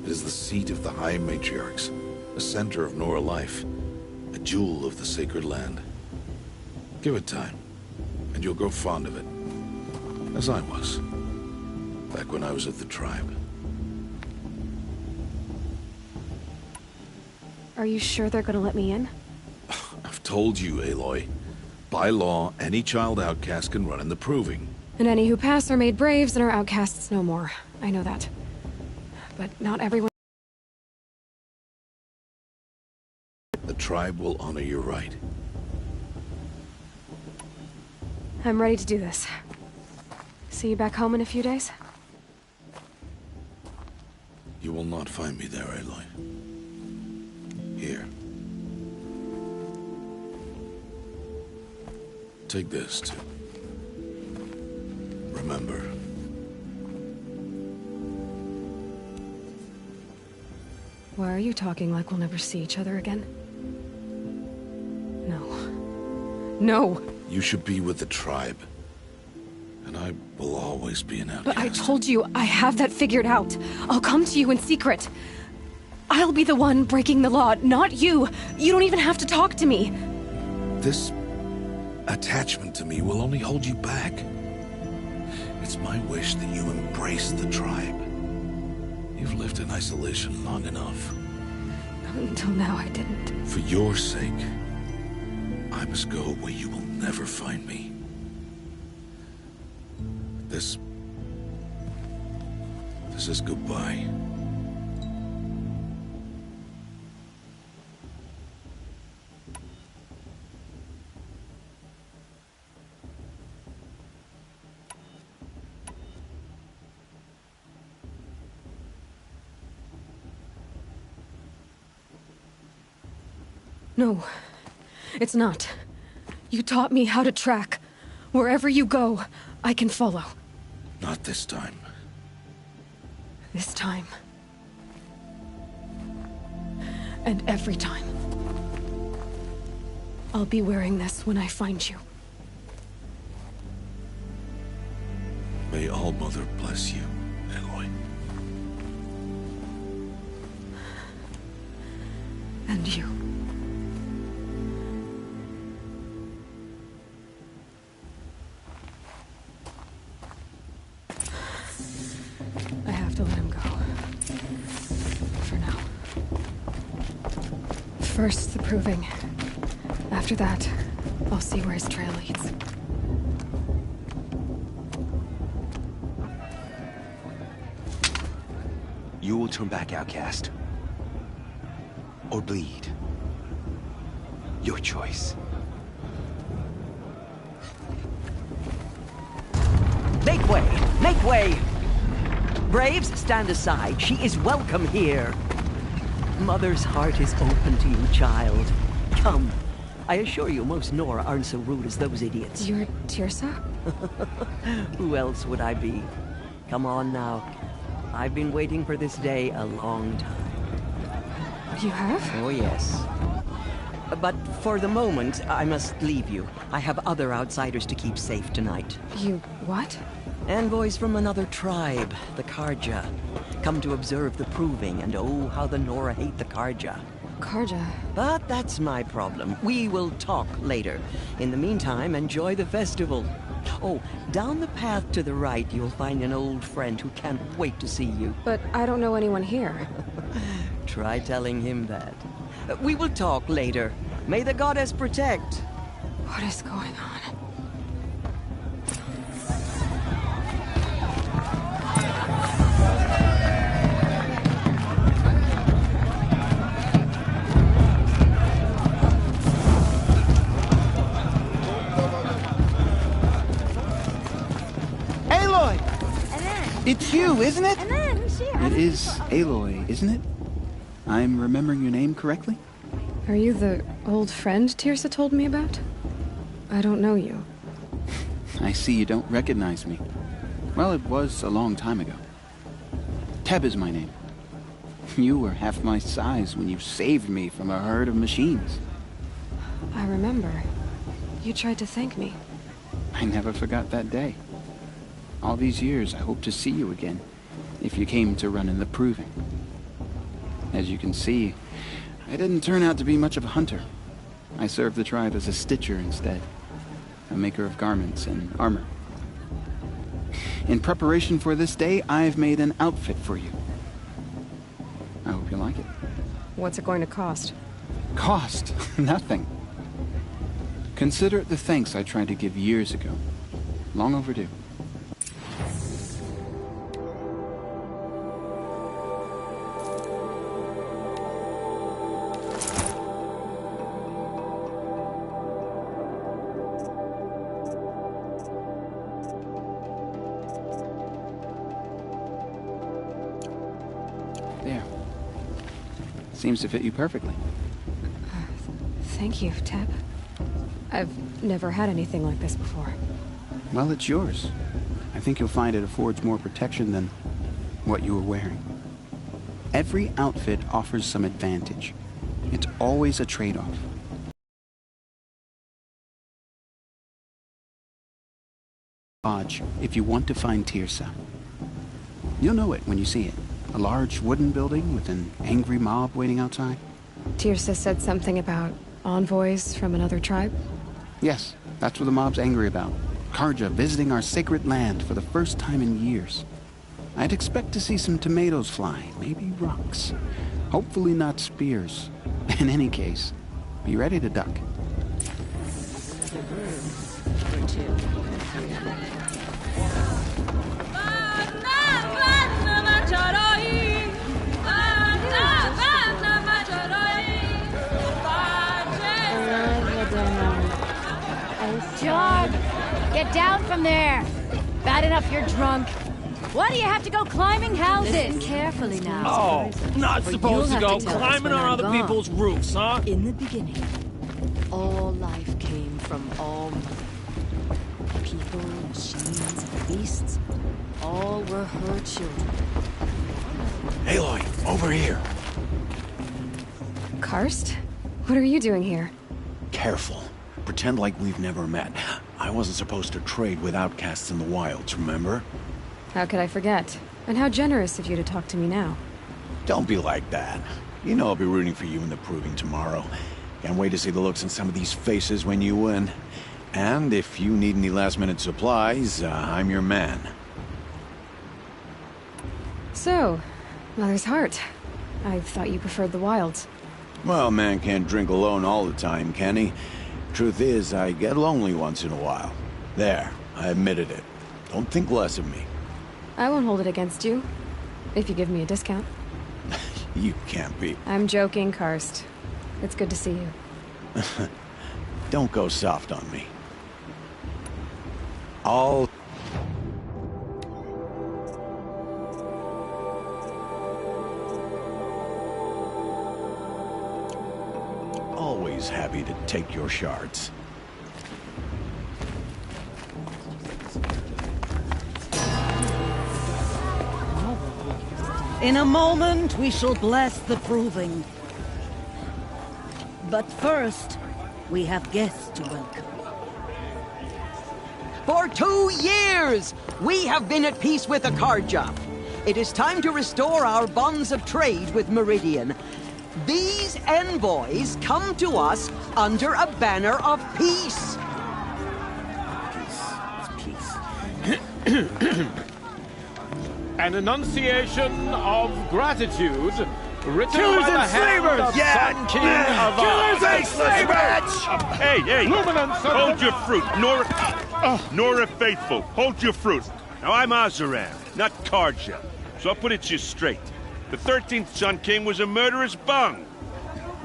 It is the seat of the High Matriarchs, a center of Nora life, a jewel of the sacred land. Give it time, and you'll grow fond of it. As I was, back when I was at the tribe. Are you sure they're gonna let me in? I've told you, Aloy. By law, any child outcast can run in the Proving. And any who pass are made braves and are outcasts no more. I know that. But not everyone... The tribe will honor your right. I'm ready to do this. See you back home in a few days? You will not find me there, Aloy. Here. Take this, too. Remember. Why are you talking like we'll never see each other again? No. No! You should be with the tribe. And I will always be an outcast. But I told you, I have that figured out. I'll come to you in secret. I'll be the one breaking the law, not you. You don't even have to talk to me. This attachment to me will only hold you back. It's my wish that you embrace the tribe. You've lived in isolation long enough. Until now, I didn't. For your sake, I must go where you will never find me. This is goodbye. No, it's not. You taught me how to track. Wherever you go, I can follow. Not this time. This time. And every time. I'll be wearing this when I find you. May All-Mother bless you, Aloy. And you. I have to let him go. For now. First, the Proving. After that, I'll see where his trail leads. You will turn back Outcast. Or bleed. Your choice. Make way! Make way! Braves, stand aside. She is welcome here. Mother's heart is open to you, child. Come. I assure you, most Nora aren't so rude as those idiots. You're Teersa? Who else would I be? Come on now. I've been waiting for this day a long time. You have? Oh, yes. But for the moment, I must leave you. I have other outsiders to keep safe tonight. You what? Envoys from another tribe, the Carja. Come to observe the proving, and oh, how the Nora hate the Carja. Carja? But that's my problem. We will talk later. In the meantime, enjoy the festival. Oh, down the path to the right, you'll find an old friend who can't wait to see you. But I don't know anyone here. Try telling him that. We will talk later. May the goddess protect. What is going on? It's you, isn't it? And then It is Aloy, isn't it? I'm remembering your name correctly? Are you the old friend Teersa told me about? I don't know you. I see you don't recognize me. Well, it was a long time ago. Teb is my name. You were half my size when you saved me from a herd of machines. I remember. You tried to thank me. I never forgot that day. All these years, I hope to see you again, if you came to run in the Proving. As you can see, I didn't turn out to be much of a hunter. I served the tribe as a stitcher instead, a maker of garments and armor. In preparation for this day, I've made an outfit for you. I hope you like it. What's it going to cost? Cost? Nothing. Consider it the thanks I tried to give years ago. Long overdue. There. Seems to fit you perfectly. Thank you, Teb. I've never had anything like this before. Well, it's yours. I think you'll find it affords more protection than what you were wearing. Every outfit offers some advantage. It's always a trade-off. Lodge, if you want to find Teersa. You'll know it when you see it. A large wooden building with an angry mob waiting outside. Teersa said something about envoys from another tribe? Yes, that's what the mob's angry about. Carja visiting our sacred land for the first time in years. I'd expect to see some tomatoes fly, maybe rocks. Hopefully not spears. In any case, be ready to duck. John, get down from there. Bad enough you're drunk. Why do you have to go climbing houses? Listen carefully now. Oh, not supposed to go climbing on other people's roofs, huh? In the beginning, all life came from all mother. People, machines, beasts, all were her children. Aloy, over here. Karst? What are you doing here? Careful. Pretend like we've never met. I wasn't supposed to trade with outcasts in the wilds, remember? How could I forget? And how generous of you to talk to me now. Don't be like that. You know I'll be rooting for you in the Proving tomorrow. Can't wait to see the looks on some of these faces when you win. And if you need any last-minute supplies, I'm your man. So, Mother's Heart. I thought you preferred the wilds. Well, man can't drink alone all the time, can he? Truth is, I get lonely once in a while. There, I admitted it. Don't think less of me. I won't hold it against you, if you give me a discount. You can't be. I'm joking, Karst. It's good to see you. Don't go soft on me. I'll... Always happy to take your shards. In a moment, we shall bless the proving. But first, we have guests to welcome. For 2 years, we have been at peace with Akarja. It is time to restore our bonds of trade with Meridian. These envoys come to us under a banner of peace. An enunciation of gratitude written Killers by the and hand slavers! of Sun King of Killers and slavers! Hey, Luminance of hold the- your fruit. Nora Faithful, hold your fruit. Now, I'm Azaran, not Karja, so I'll put it to you straight. The 13th Sun King was a murderous bung.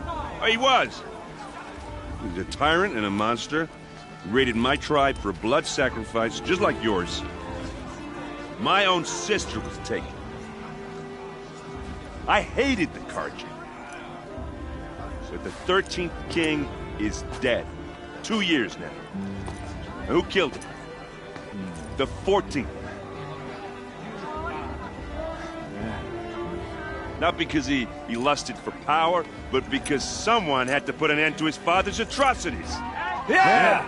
Oh, he was. He was a tyrant and a monster. He raided my tribe for a blood sacrifice, just like yours. My own sister was taken. I hated the Karja. But the 13th king is dead. 2 years now. And who killed him? The 14th. Not because he lusted for power, but because someone had to put an end to his father's atrocities. Yeah!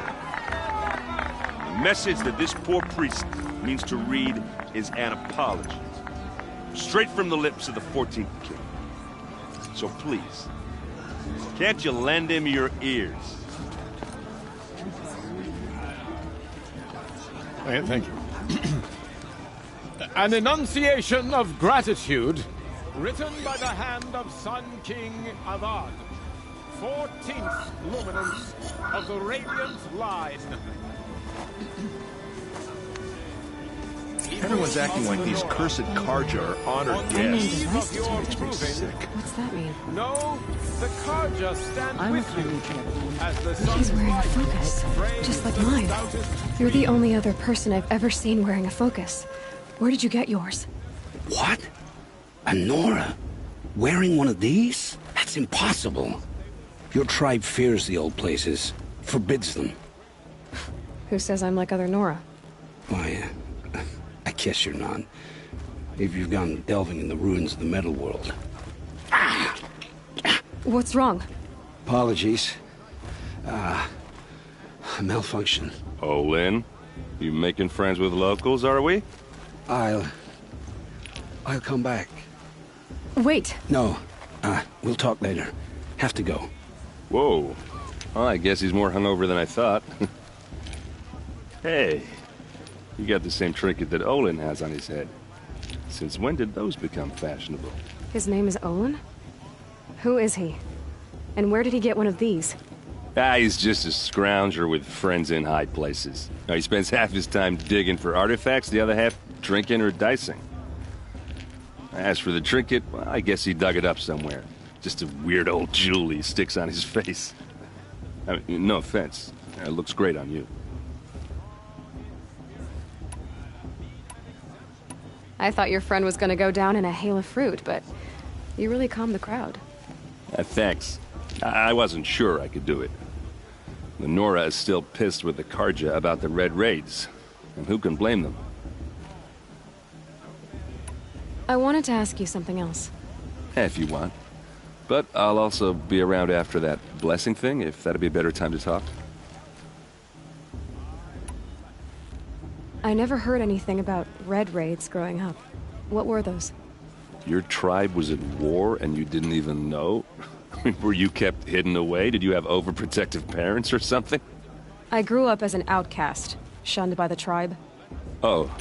The message that this poor priest means to read is an apology. Straight from the lips of the 14th king. So please, can't you lend him your ears? Thank you. An enunciation of gratitude written by the hand of Sun King Avad, 14th luminance of the Radiant Line. Everyone's acting like these cursed Karja are honored guests. Makes me sick. What's that mean? No, the Karja stand with you as the He's sun's wearing a light focus, frames just like the mine. stoutest You're the only other person I've ever seen wearing a focus. Where did you get yours? What? A Nora? Wearing one of these? That's impossible. Your tribe fears the old places, forbids them. Who says I'm like other Nora? Why, I guess you're not. If you've gone delving in the ruins of the metal world. What's wrong? Apologies. A malfunction. Oh, Lynn, you making friends with locals, are we? I'll come back. Wait. No, we'll talk later. Have to go. Whoa. Well, I guess he's more hungover than I thought. Hey, you got the same trinket that Olin has on his head. Since when did those become fashionable? His name is Olin? Who is he? And where did he get one of these? He's just a scrounger with friends in high places. He spends half his time digging for artifacts, the other half drinking or dicing. As for the trinket, well, I guess he dug it up somewhere. Just a weird old jewel he sticks on his face. I mean, no offense. It looks great on you. I thought your friend was gonna go down in a hail of fruit, but you really calmed the crowd. Thanks. I wasn't sure I could do it. The Nora is still pissed with the Karja about the Red Raids. And who can blame them? I wanted to ask you something else. If you want. But I'll also be around after that blessing thing, if that'd be a better time to talk. I never heard anything about Red Raids growing up. What were those? Your tribe was at war and you didn't even know? Were you kept hidden away? Did you have overprotective parents or something? I grew up as an outcast, shunned by the tribe. Oh.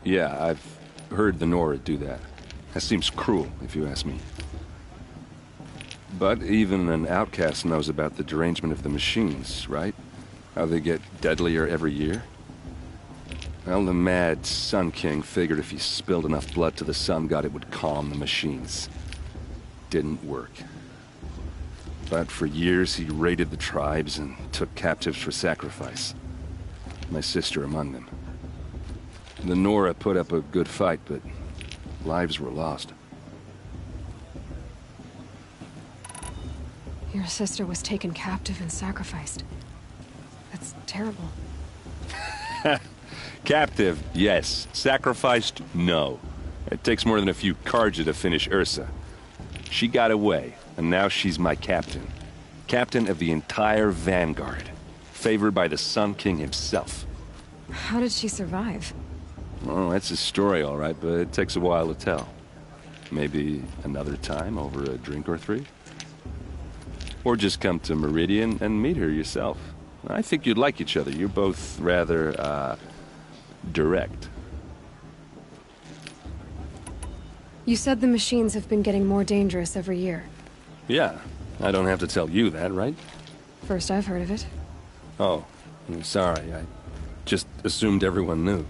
Yeah, I've heard the Nora do that. That seems cruel, if you ask me. But even an outcast knows about the derangement of the machines, right? How they get deadlier every year? Well, the mad Sun King figured if he spilled enough blood to the Sun God, it would calm the machines. didn't work. But for years he raided the tribes and took captives for sacrifice. My sister among them. The Nora put up a good fight, but lives were lost. Your sister was taken captive and sacrificed. That's terrible. Captive, yes. Sacrificed, no. It takes more than a few Carja to finish Ursa. She got away, and now she's my captain. Captain of the entire Vanguard. Favored by the Sun King himself. How did she survive? Oh, that's a story, all right, but it takes a while to tell. Maybe another time over a drink or three? Or just come to Meridian and meet her yourself. I think you'd like each other. You're both rather, direct. You said the machines have been getting more dangerous every year. Yeah, I don't have to tell you that, right? First I've heard of it. Oh, I'm sorry. I just assumed everyone knew.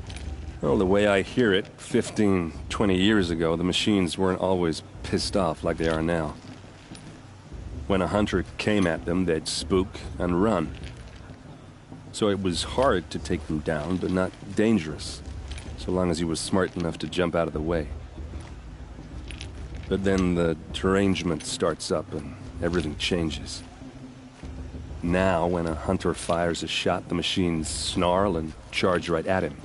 Well, the way I hear it, 15, 20 years ago, the machines weren't always pissed off like they are now. When a hunter came at them, they'd spook and run. So it was hard to take them down, but not dangerous, so long as he was smart enough to jump out of the way. But then the derangement starts up and everything changes. Now, when a hunter fires a shot, the machines snarl and charge right at him.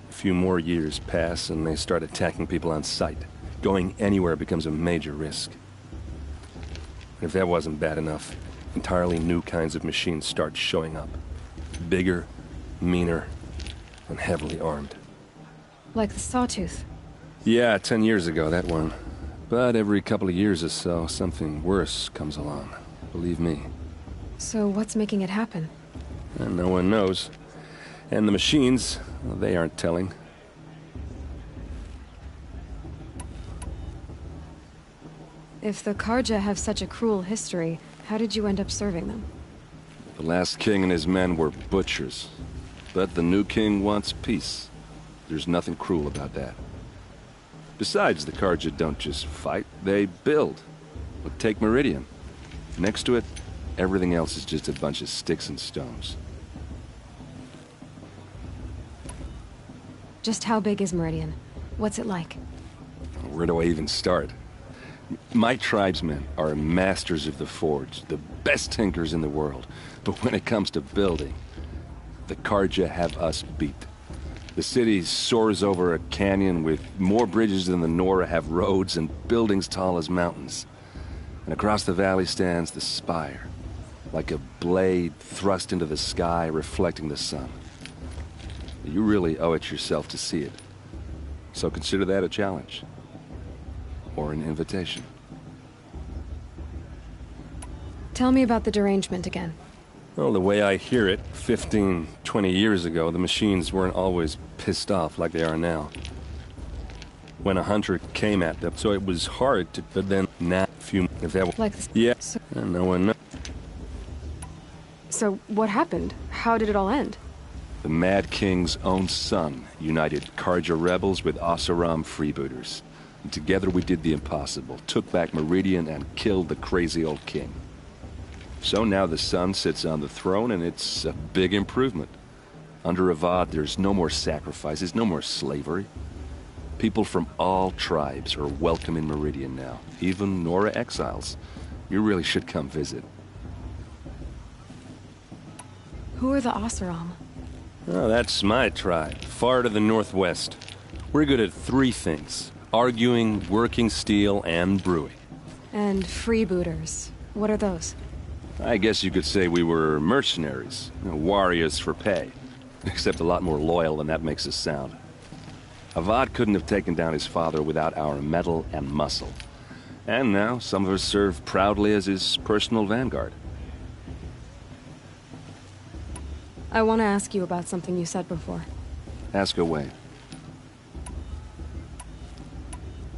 A few more years pass and they start attacking people on sight. Going anywhere becomes a major risk. If that wasn't bad enough, entirely new kinds of machines start showing up. Bigger, meaner, and heavily armed. Like the Sawtooth. Yeah, 10 years ago, that one. But every couple of years or so, something worse comes along. Believe me. So what's making it happen? And no one knows. And the machines, well, they aren't telling. If the Carja have such a cruel history, how did you end up serving them? The last king and his men were butchers. But the new king wants peace. There's nothing cruel about that. Besides, the Carja don't just fight, they build. But take Meridian. Next to it, everything else is just a bunch of sticks and stones. Just how big is Meridian? What's it like? Where do I even start? My tribesmen are masters of the forge, the best tinkers in the world. But when it comes to building, the Carja have us beat. The city soars over a canyon with more bridges than the Nora have roads and buildings tall as mountains. And across the valley stands the spire, like a blade thrust into the sky reflecting the sun. You really owe it yourself to see it. So consider that a challenge. Or an invitation. Tell me about the derangement again. Well, the way I hear it, 15, 20 years ago, the machines weren't always pissed off like they are now. When a hunter came at them, so it was hard to, but then now, if that was... Like this. Yeah, and no one knows. So, what happened? How did it all end? The Mad King's own son united Carja rebels with Oseram freebooters. And together we did the impossible, took back Meridian and killed the crazy old king. So now the son sits on the throne, and it's a big improvement. Under Avad, there's no more sacrifices, no more slavery. People from all tribes are welcome in Meridian now, even Nora exiles. You really should come visit. Who are the Oseram? Oh, that's my tribe, far to the northwest. We're good at three things: arguing, working steel, and brewing. And freebooters. What are those? I guess you could say we were mercenaries, warriors for pay. Except a lot more loyal than that makes us sound. Avad couldn't have taken down his father without our metal and muscle. And now some of us serve proudly as his personal vanguard. I want to ask you about something you said before. Ask away.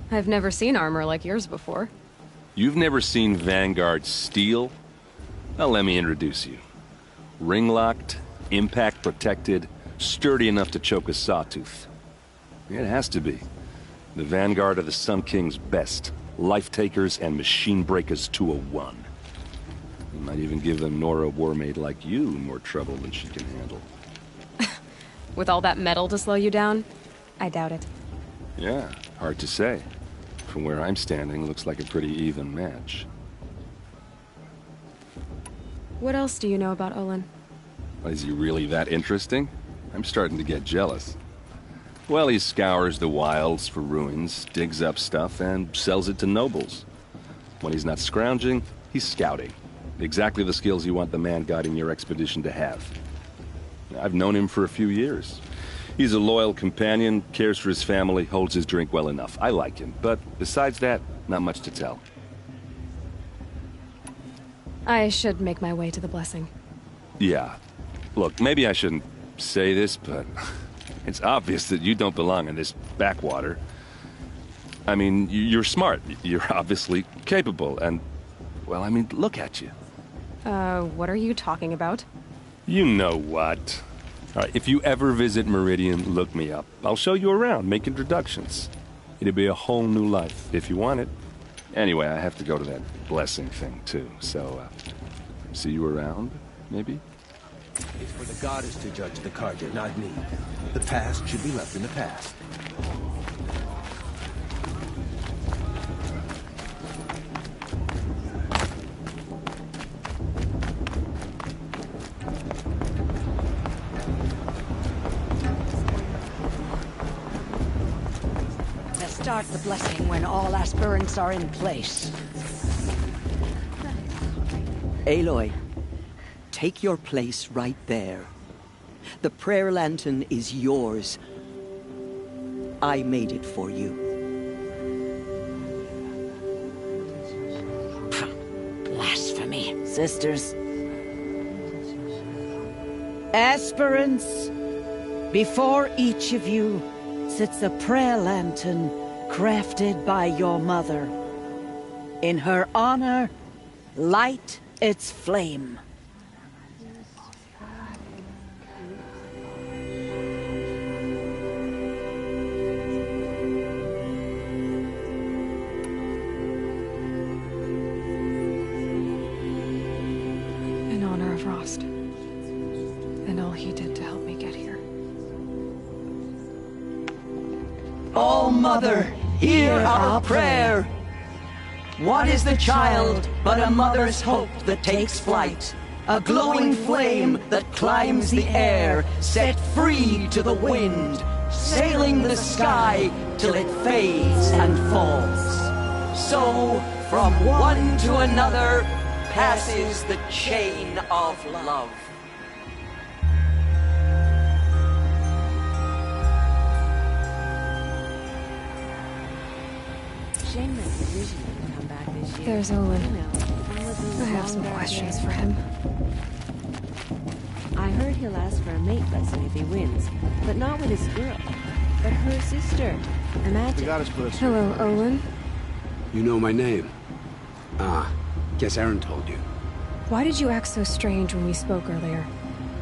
I've never seen armor like yours before. You've never seen Vanguard steel? Well, let me introduce you. Ring-locked, impact-protected, sturdy enough to choke a sawtooth. It has to be. The Vanguard of the Sun King's best. Life Takers and Machine Breakers 201. You might even give a Nora Warmaid like you more trouble than she can handle. With all that metal to slow you down? I doubt it. Yeah, hard to say. From where I'm standing, looks like a pretty even match. What else do you know about Olin? Is he really that interesting? I'm starting to get jealous. Well, he scours the wilds for ruins, digs up stuff, and sells it to nobles. When he's not scrounging, he's scouting. Exactly the skills you want the man guiding your expedition to have. I've known him for a few years. He's a loyal companion, cares for his family, holds his drink well enough. I like him, but besides that, not much to tell. I should make my way to the Blessing. Yeah. Look, maybe I shouldn't say this, but it's obvious that you don't belong in this backwater. I mean, you're smart. You're obviously capable, and, well, I mean, look at you. What are you talking about? You know what. All right, if you ever visit Meridian, look me up. I'll show you around, make introductions. It'll be a whole new life, if you want it. Anyway, I have to go to that Blessing thing, too, so, see you around, maybe? It's for the goddess to judge the Carja, not me. The past should be left in the past. Start the Blessing when all aspirants are in place. Aloy, take your place right there. The prayer lantern is yours. I made it for you. Blasphemy, sisters. Aspirants, before each of you sits a prayer lantern crafted by your mother. In her honor, light its flame. In honor of Rost. And all he did to help me get here. Oh, Mother, hear our prayer. What is the child but a mother's hope that takes flight? A glowing flame that climbs the air, set free to the wind, sailing the sky till it fades and falls. So, from one to another, passes the chain of love. Shane meant originally to come back this year. There's Olin. You know, I have some questions for him. I heard he'll ask for a mate blessing if he wins, but not with his girl, but her sister. Imagine. Hello, Olin. You know my name? Ah, guess Aaron told you. Why did you act so strange when we spoke earlier?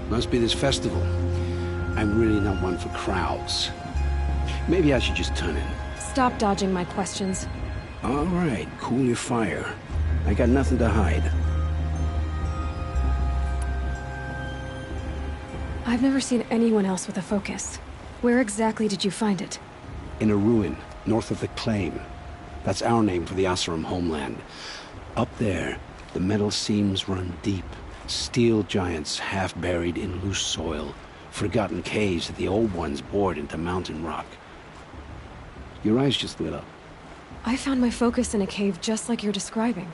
Must be this festival. I'm really not one for crowds. Maybe I should just turn in. Stop dodging my questions. All right, cool your fire. I got nothing to hide. I've never seen anyone else with a focus. Where exactly did you find it? In a ruin, north of the Claim. That's our name for the Oseram homeland. Up there, the metal seams run deep. Steel giants half buried in loose soil. Forgotten caves that the old ones bored into mountain rock. Your eyes just lit up. I found my focus in a cave just like you're describing.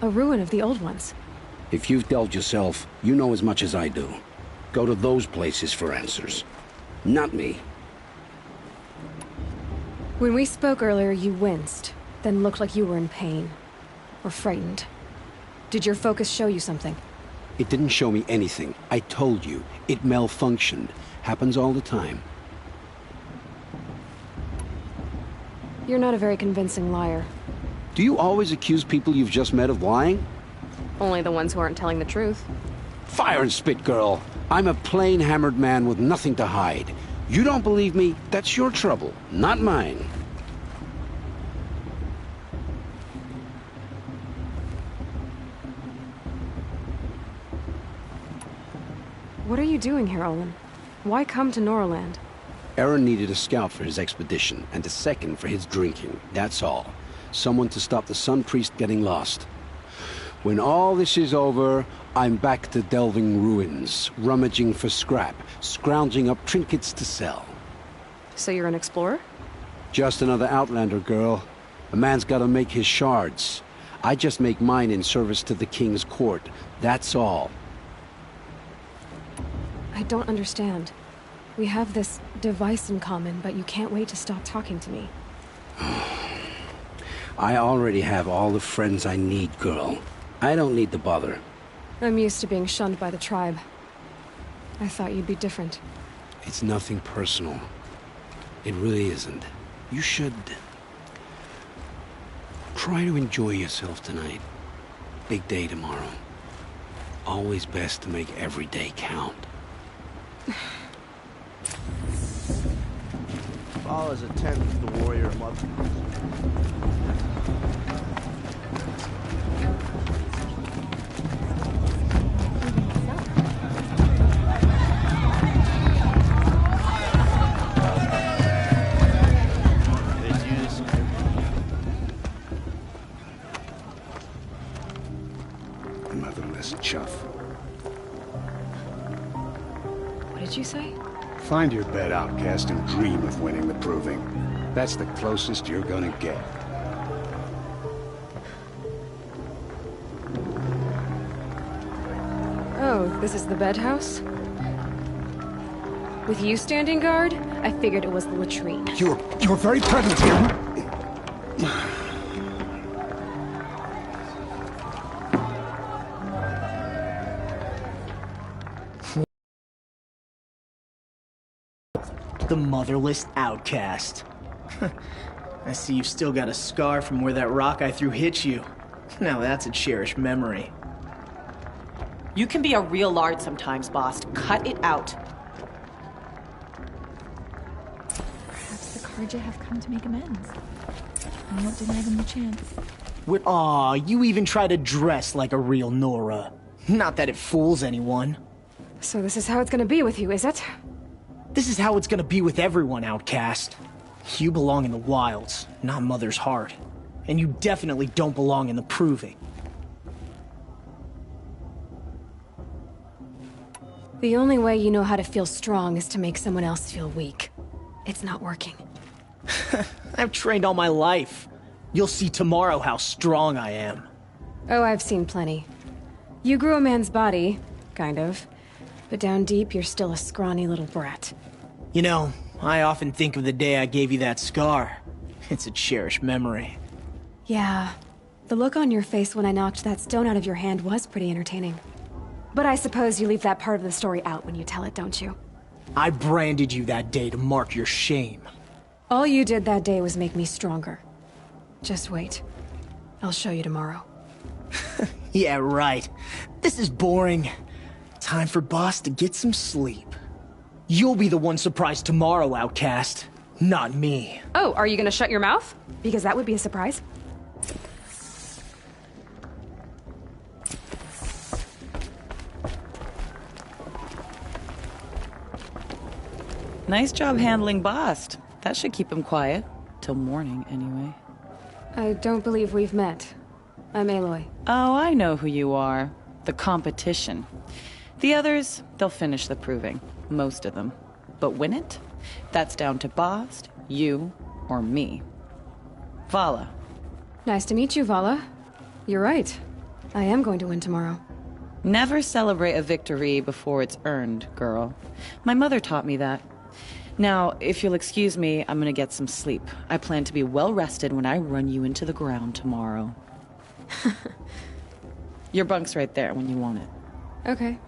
A ruin of the old ones. If you've delved yourself, you know as much as I do. Go to those places for answers. Not me. When we spoke earlier, you winced, then looked like you were in pain. Or frightened. Did your focus show you something? It didn't show me anything. I told you. It malfunctioned. Happens all the time. You're not a very convincing liar. Do you always accuse people you've just met of lying? Only the ones who aren't telling the truth. Fire and spit, girl. I'm a plain hammered man with nothing to hide. You don't believe me? That's your trouble, not mine. What are you doing here, Olin? Why come to Norland? Eren needed a scout for his expedition, and a second for his drinking. That's all. Someone to stop the Sun Priest getting lost. When all this is over, I'm back to delving ruins, rummaging for scrap, scrounging up trinkets to sell. So you're an explorer? Just another Outlander, girl. A man's gotta make his shards. I just make mine in service to the King's court. That's all. I don't understand. We have this device in common, but you can't wait to stop talking to me. I already have all the friends I need, girl. I don't need the bother. I'm used to being shunned by the tribe. I thought you'd be different. It's nothing personal. It really isn't. You should... try to enjoy yourself tonight. Big day tomorrow. Always best to make every day count. Vala's a 10th of the warrior mother. Motherless chuff. What did you say? Find your bed, outcast, and dream of winning the proving. That's the closest you're gonna get. Oh, this is the bed house? With you standing guard, I figured it was the latrine. You're very present here. The motherless outcast. I see you've still got a scar from where that rock I threw hit you. Now that's a cherished memory. You can be a real lard sometimes, boss. Cut it out. Perhaps the Karja have come to make amends. I won't deny them the chance. Aw, you even try to dress like a real Nora. Not that it fools anyone. So this is how it's gonna be with you, is it? This is how it's gonna be with everyone, outcast. You belong in the wilds, not Mother's heart. And you definitely don't belong in the proving. The only way you know how to feel strong is to make someone else feel weak. It's not working. I've trained all my life. You'll see tomorrow how strong I am. Oh, I've seen plenty. You grew a man's body, kind of. But down deep, you're still a scrawny little brat. You know, I often think of the day I gave you that scar. It's a cherished memory. Yeah. The look on your face when I knocked that stone out of your hand was pretty entertaining. But I suppose you leave that part of the story out when you tell it, don't you? I branded you that day to mark your shame. All you did that day was make me stronger. Just wait. I'll show you tomorrow. Yeah, right. This is boring. Time for Boss to get some sleep. You'll be the one surprised tomorrow, outcast. Not me. Oh, are you gonna shut your mouth? Because that would be a surprise. Nice job handling Bast. That should keep him quiet. Till morning, anyway. I don't believe we've met. I'm Aloy. Oh, I know who you are. The competition. The others, they'll finish the proving. Most of them. But win it? That's down to Bast, you, or me. Vala. Nice to meet you, Vala. You're right. I am going to win tomorrow. Never celebrate a victory before it's earned, girl. My mother taught me that. Now, if you'll excuse me, I'm gonna get some sleep. I plan to be well rested when I run you into the ground tomorrow. Your bunk's right there when you want it. Okay.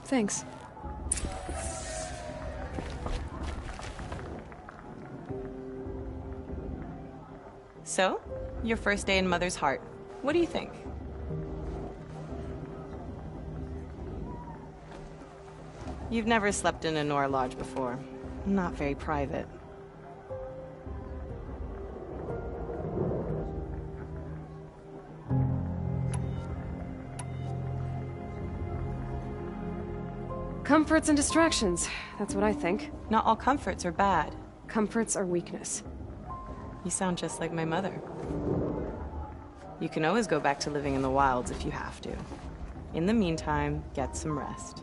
Thanks. So, your first day in Mother's heart. What do you think? You've never slept in a Nora lodge before. Not very private. Comforts and distractions. That's what I think. Not all comforts are bad. Comforts are weakness. You sound just like my mother. You can always go back to living in the wilds if you have to. In the meantime, get some rest.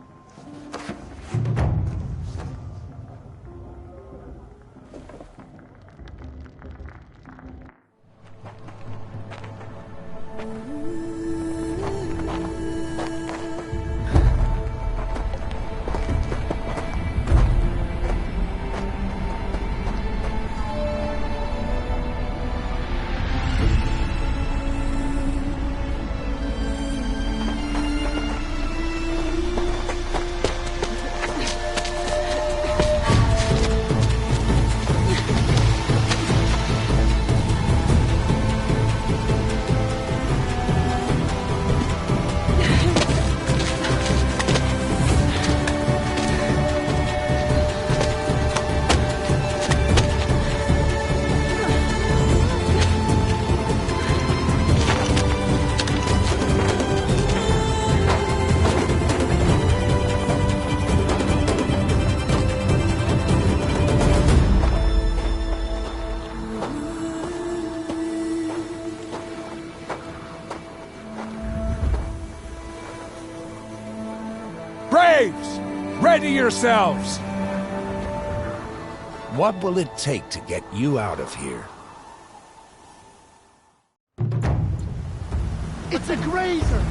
Ready yourselves! What will it take to get you out of here? It's a grazer!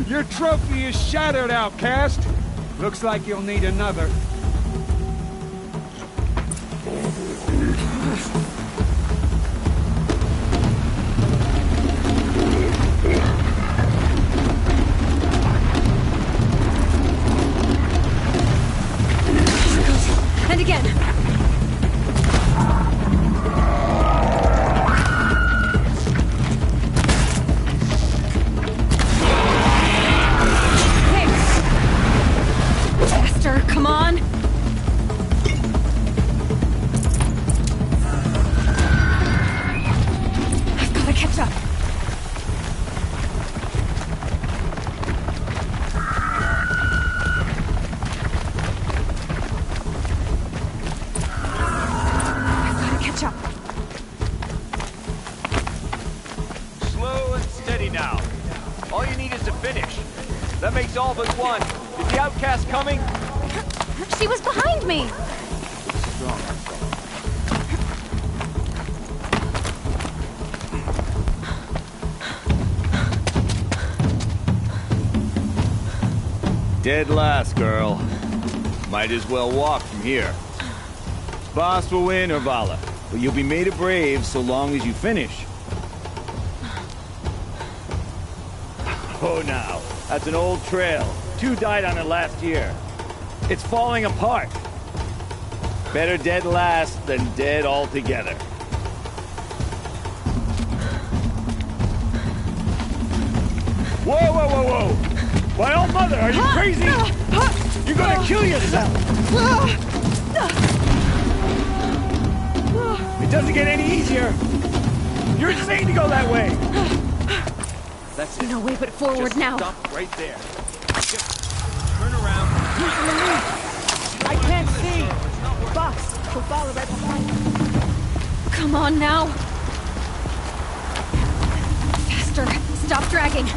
Your trophy is shattered, outcast. Looks like you'll need another. And again. Come on! I've gotta catch up. Slow and steady now. All you need is to finish. That makes all but one. Is the outcast coming? She was behind me! Dead last, girl. Might as well walk from here. Boss will win, or Vala, but you'll be made a brave so long as you finish. Oh, now. That's an old trail. 2 died on it last year. It's falling apart. Better dead last than dead altogether. Whoa, whoa, whoa, whoa! My old mother, are you crazy? You're gonna kill yourself! It doesn't get any easier! You're insane to go that way! That's it. No way but forward Just now. Stop right there. Just turn around. I can't see! Boss, we'll follow right behind. Come on now. Faster. Stop dragging.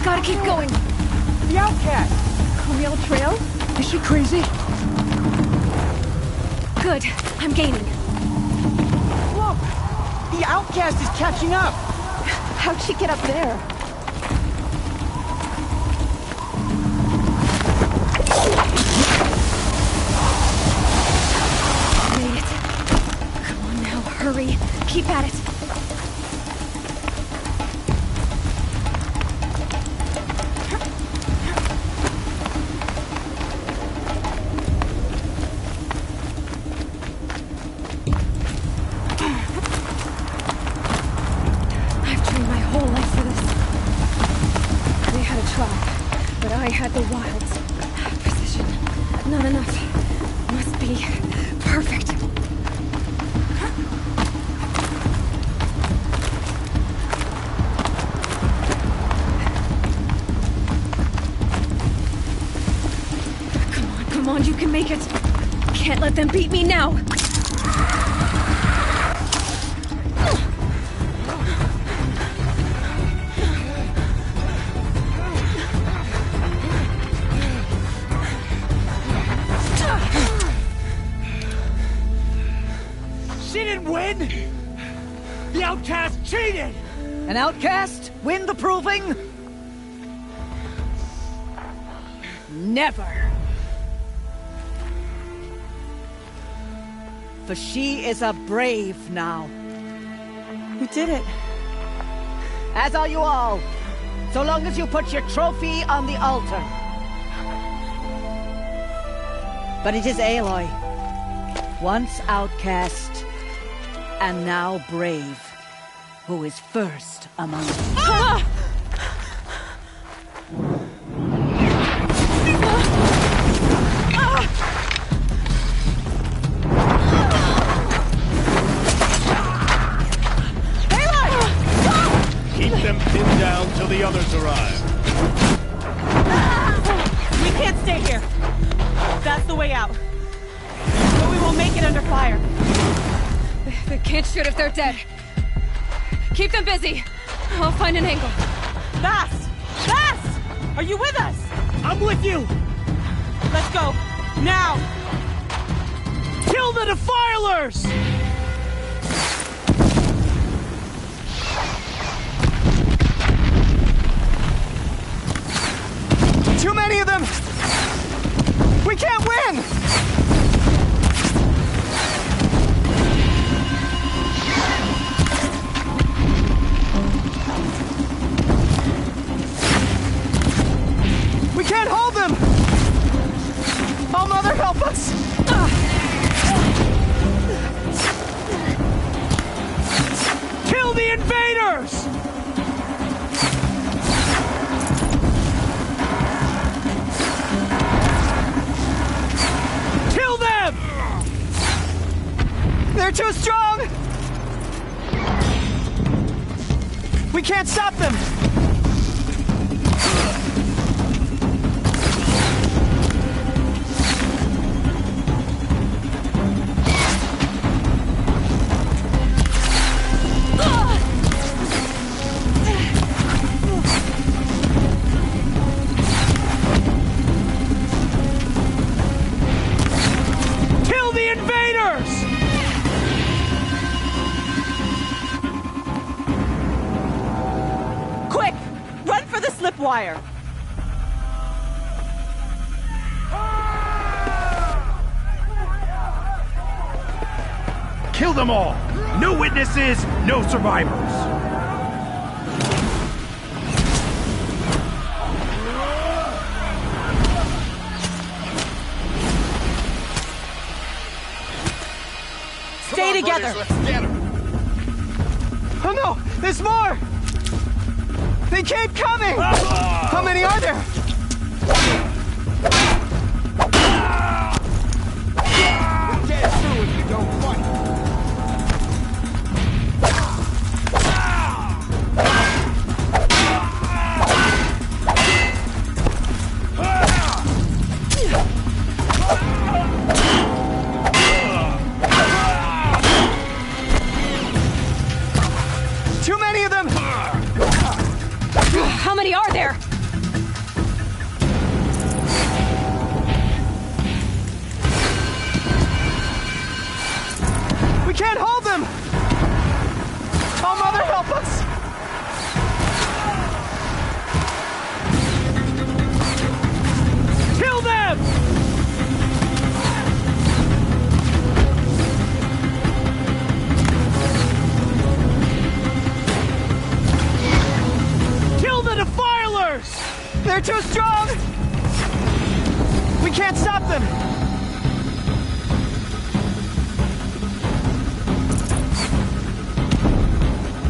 Gotta keep going. The outcast! Camille Trail? Is she crazy? Good. I'm gaining. Look! The outcast is catching up! How'd she get up there? I had the wilds. Precision. Not enough. Must be perfect. Come on, you can make it. Can't let them beat me now. She didn't win! The outcast cheated! An outcast win the proving? Never. For she is a brave now. We did it. As are you all. So long as you put your trophy on the altar. But it is Aloy. Once outcast, and now brave, who is first among us. Ah! Keep them pinned down till the others arrive. We can't stay here. That's the way out. But we won't make it under fire. They can't shoot if they're dead. Keep them busy. I'll find an angle. Fast! Fast! Are you with us? I'm with you! Let's go. Now! Kill the Defilers! Too many of them! We can't win! We can't hold them! Oh, Mother, help us! Kill the invaders! Kill them! They're too strong! We can't stop them! Kill the invaders! Quick! Run for the slip wire! Kill them all! No witnesses, no survivors! Stay together! Oh no! There's more! They keep coming! How many are there? We get through if you don't fight! Too many of them! How many are there? We can't hold them! Oh, Mother, help us! Kill them! Kill the Defilers! They're too strong! We can't stop them!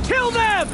Kill them!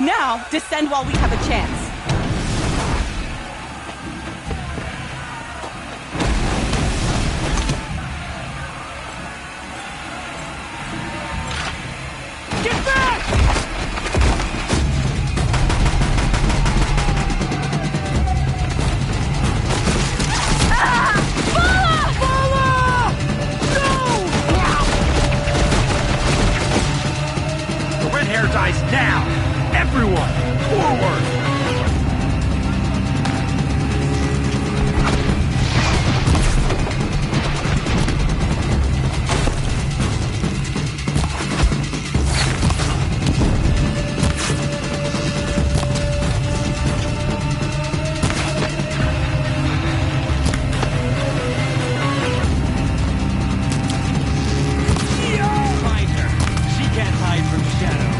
Now, descend while we have a chance. Get back! The red hair dies now! Everyone, forward! Find her. She can't hide from Shadow.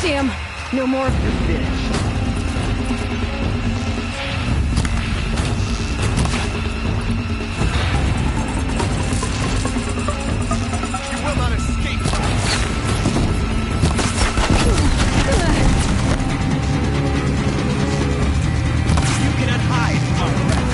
Damn, no more. You're finished. You will not escape. You cannot hide our wrath.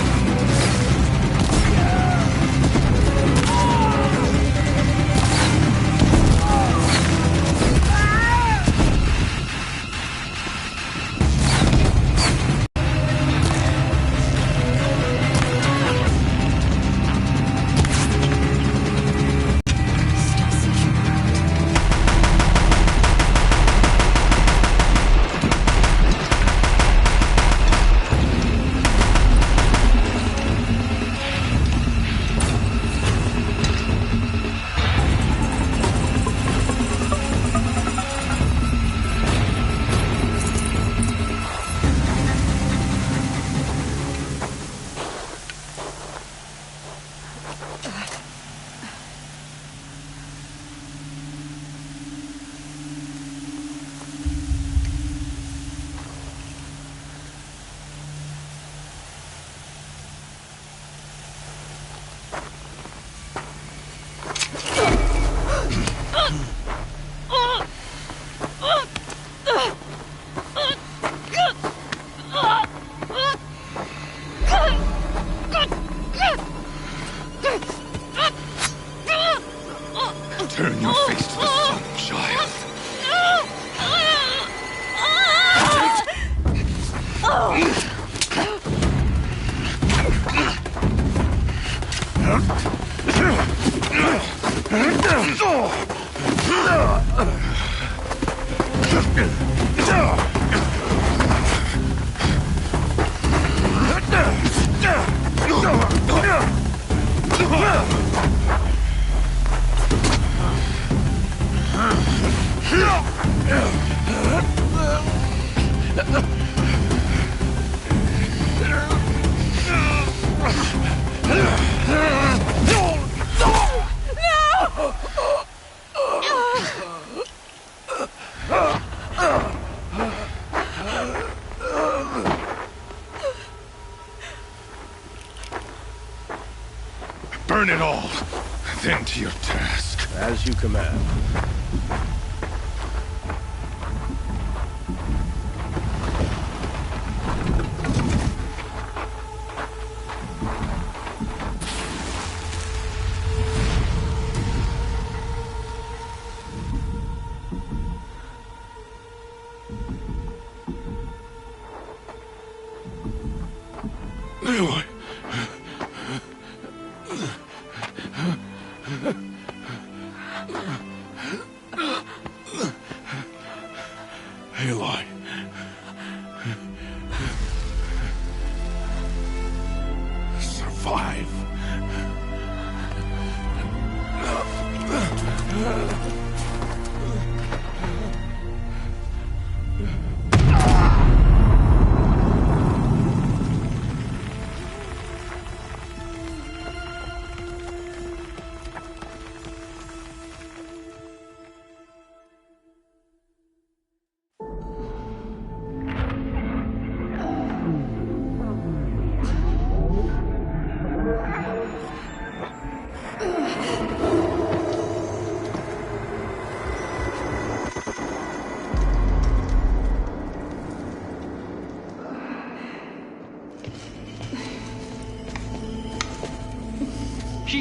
Turn your face to the sun, child. Burn it all, then to your task. As you command. Aloy. Aloy. Survive.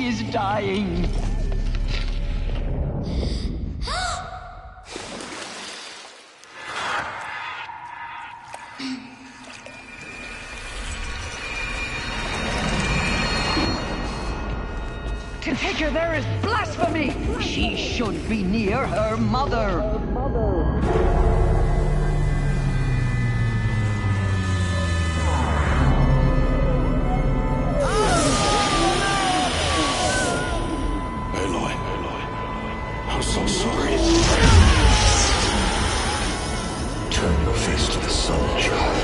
She is dying. To take her there is blasphemy! She should be near her mother. Aloy, I'm so sorry. Turn your face to the sun, child.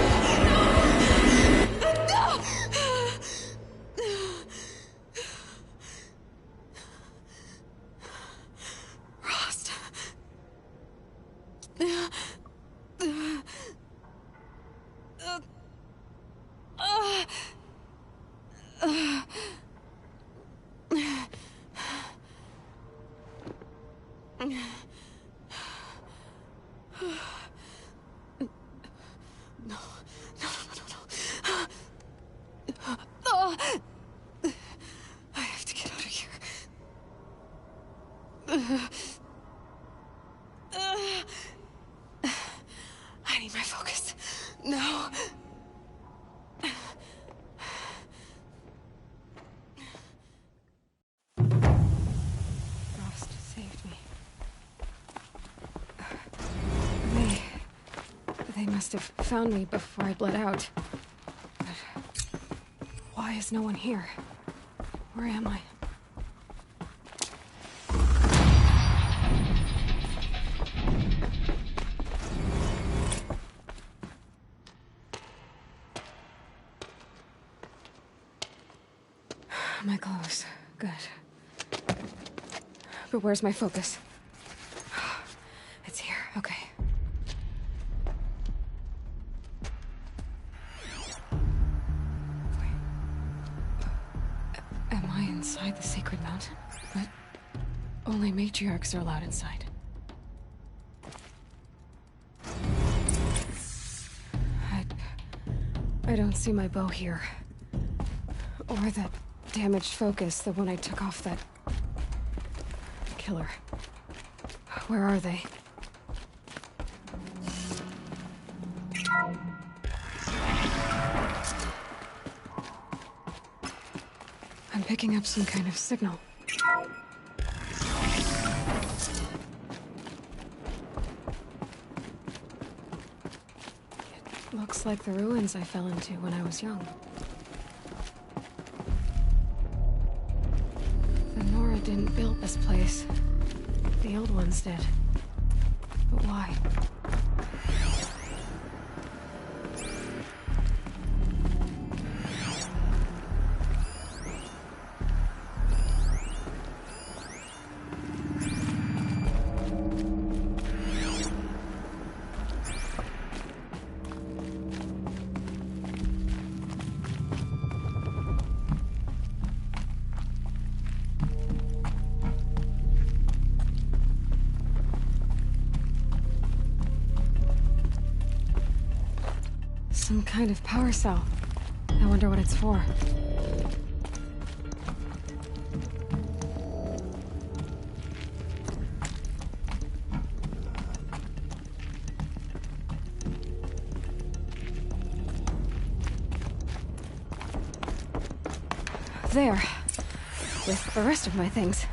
I have to get out of here. I need my focus. No. Frost saved me. They must have found me before I bled out. But why is no one here? Where am I? My clothes. Good. But where's my focus? It's here. Okay. Wait. Am I inside the sacred mountain? But only matriarchs are allowed inside. I don't see my bow here. Or that damaged focus, the one I took off that killer. Where are they? I'm picking up some kind of signal. It looks like the ruins I fell into when I was young. The Nora didn't build this place. The old ones did. But why? Some kind of power cell. I wonder what it's for. There. With the rest of my things.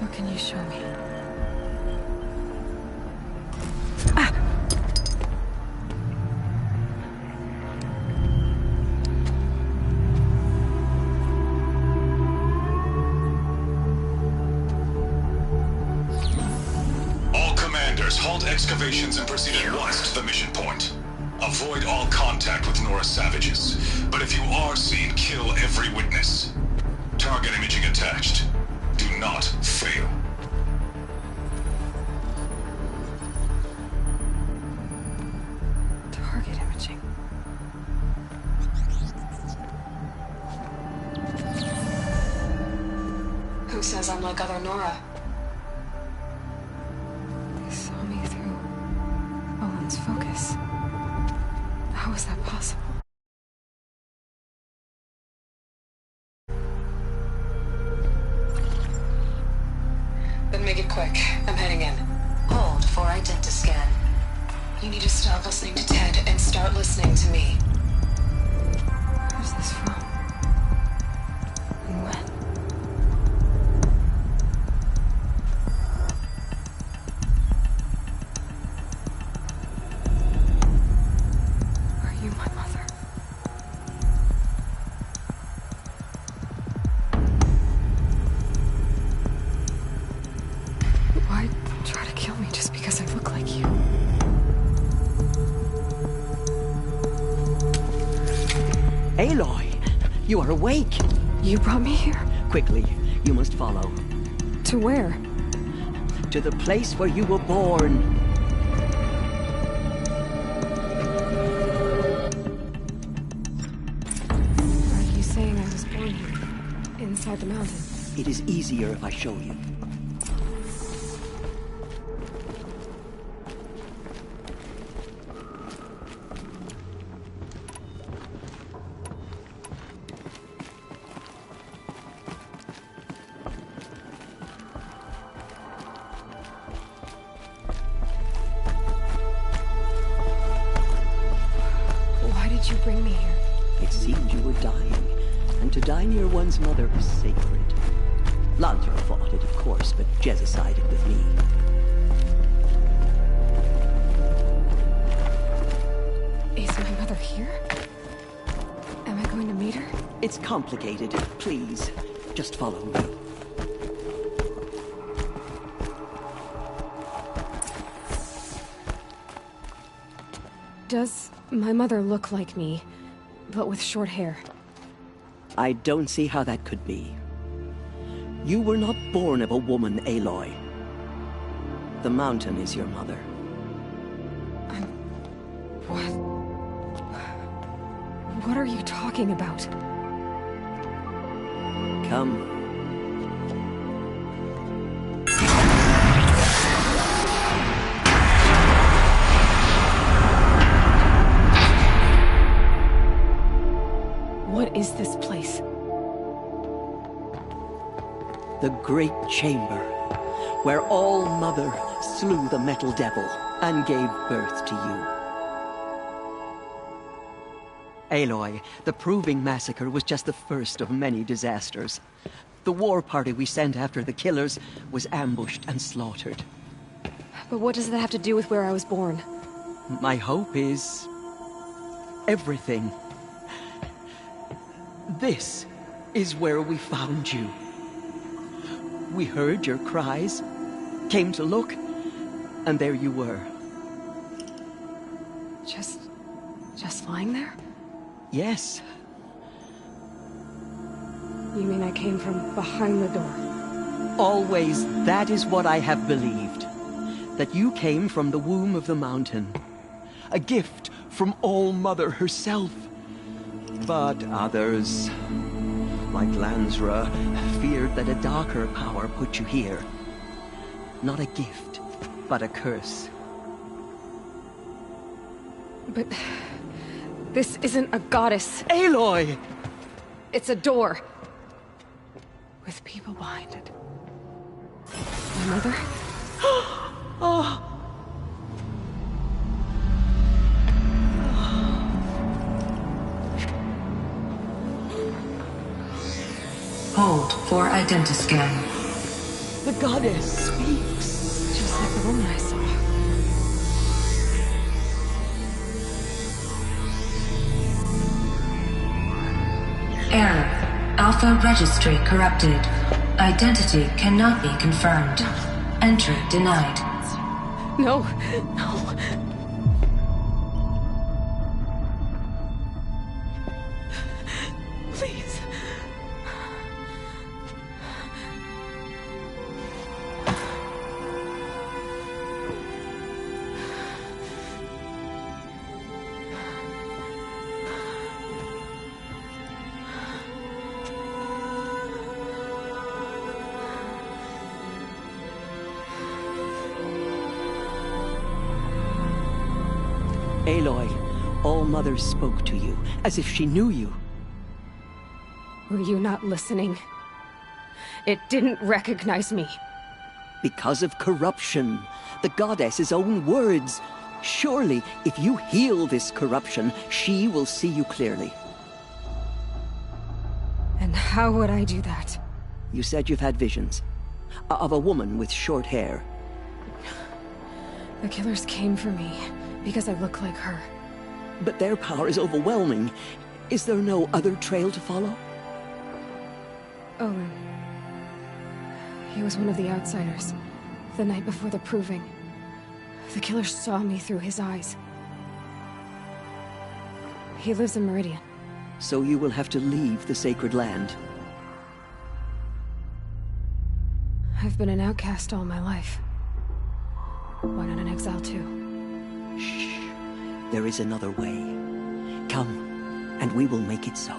What can you show me? All commanders, halt excavations and proceed at once to the mission point. Avoid all contact with Nora savages. But if you are seen, kill every witness. Target imaging attached. Do not fail. like other Nora. They saw me through Owen's focus. How is that possible? Then make it quick. I'm heading in. Hold for identiscan. You need to stop listening to Ted and start listening to me. Where's this from? And when? Are you my mother? Why try to kill me just because I look like you? Aloy, you are awake. You brought me here? Quickly, you must follow. To where? To the place where you were born. Are you saying I was born here? Inside the mountain? It is easier if I show you. Why did you bring me here? It seemed you were dying, and to die near one's mother is sacred. Lansra fought it, of course, but Jezza sided with me. Is my mother here? Am I going to meet her? It's complicated. Please, just follow me. Does my mother look like me, but with short hair? I don't see how that could be. You were not born of a woman, Aloy. The mountain is your mother. What? What are you talking about? Come. What is this place? The Great Chamber, where All-Mother slew the Metal Devil and gave birth to you. Aloy, the Proving Massacre was just the first of many disasters. The war party we sent after the killers was ambushed and slaughtered. But what does that have to do with where I was born? My hope is... everything. This is where we found you. We heard your cries, came to look, and there you were. Just lying there? Yes. You mean I came from behind the door? Always that is what I have believed. That you came from the womb of the mountain. A gift from All-Mother herself. But others, like Lansra, feared that a darker power put you here. Not a gift, but a curse. But... this isn't a goddess. Aloy! It's a door. With people behind it. My mother? Oh! Hold for identiscan. The goddess speaks. Just like the woman I saw. Error. Alpha registry corrupted. Identity cannot be confirmed. Entry denied. No, no. Please. Aloy, All-Mother spoke to you, as if she knew you. Were you not listening? It didn't recognize me. Because of corruption. The goddess's own words. Surely, if you heal this corruption, she will see you clearly. And how would I do that? You said you've had visions. Of a woman with short hair. The killers came for me because I look like her. But their power is overwhelming. Is there no other trail to follow? Owen. He was one of the outsiders. The night before the proving. The killer saw me through his eyes. He lives in Meridian. So you will have to leave the sacred land. I've been an outcast all my life. Why not an exile too? Shh. There is another way. Come, and we will make it so.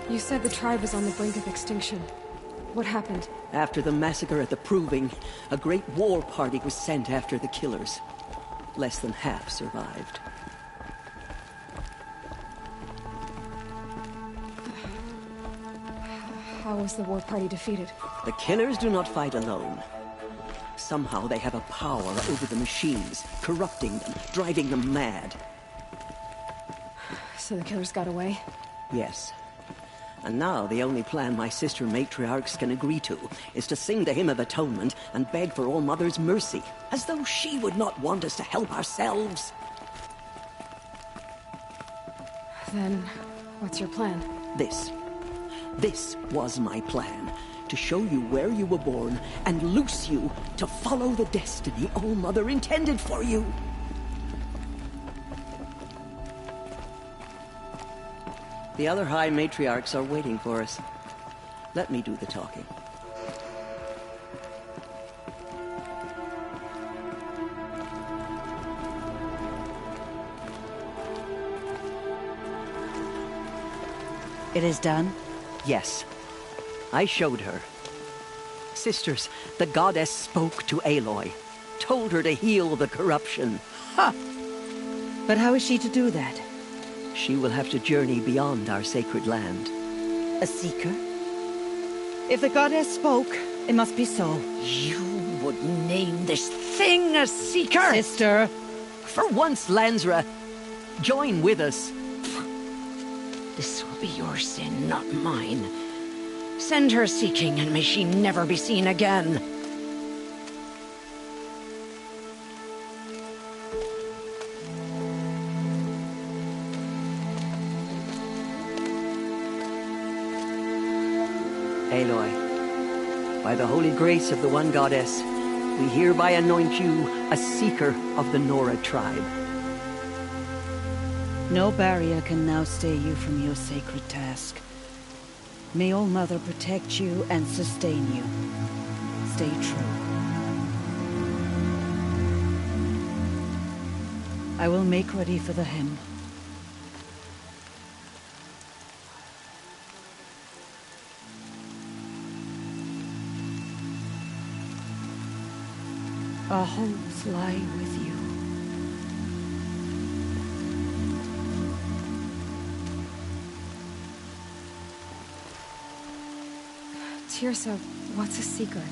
You said the tribe was on the brink of extinction. What happened? After the massacre at the Proving, a great war party was sent after the killers. Less than half survived. How was the war party defeated? The killers do not fight alone. Somehow they have a power over the machines, corrupting them, driving them mad. So the killers got away? Yes. And now the only plan my sister matriarchs can agree to is to sing the Hymn of Atonement and beg for All-Mother's mercy, as though she would not want us to help ourselves. Then, what's your plan? This was my plan. To show you where you were born and loose you to follow the destiny All-Mother intended for you. The other High Matriarchs are waiting for us. Let me do the talking. It is done? Yes. I showed her. Sisters, the goddess spoke to Aloy. Told her to heal the corruption. Ha! But how is she to do that? She will have to journey beyond our sacred land. A seeker? If the goddess spoke, it must be so. You would name this thing a seeker? Sister! For once, Lansra, join with us. This will be your sin, not mine. Send her seeking, and may she never be seen again. Aloy, by the holy grace of the One Goddess, we hereby anoint you a seeker of the Nora tribe. No barrier can now stay you from your sacred task. May All-Mother protect you and sustain you. Stay true. I will make ready for the hymn. Our hopes lie with you. Teersa, what's a seeker?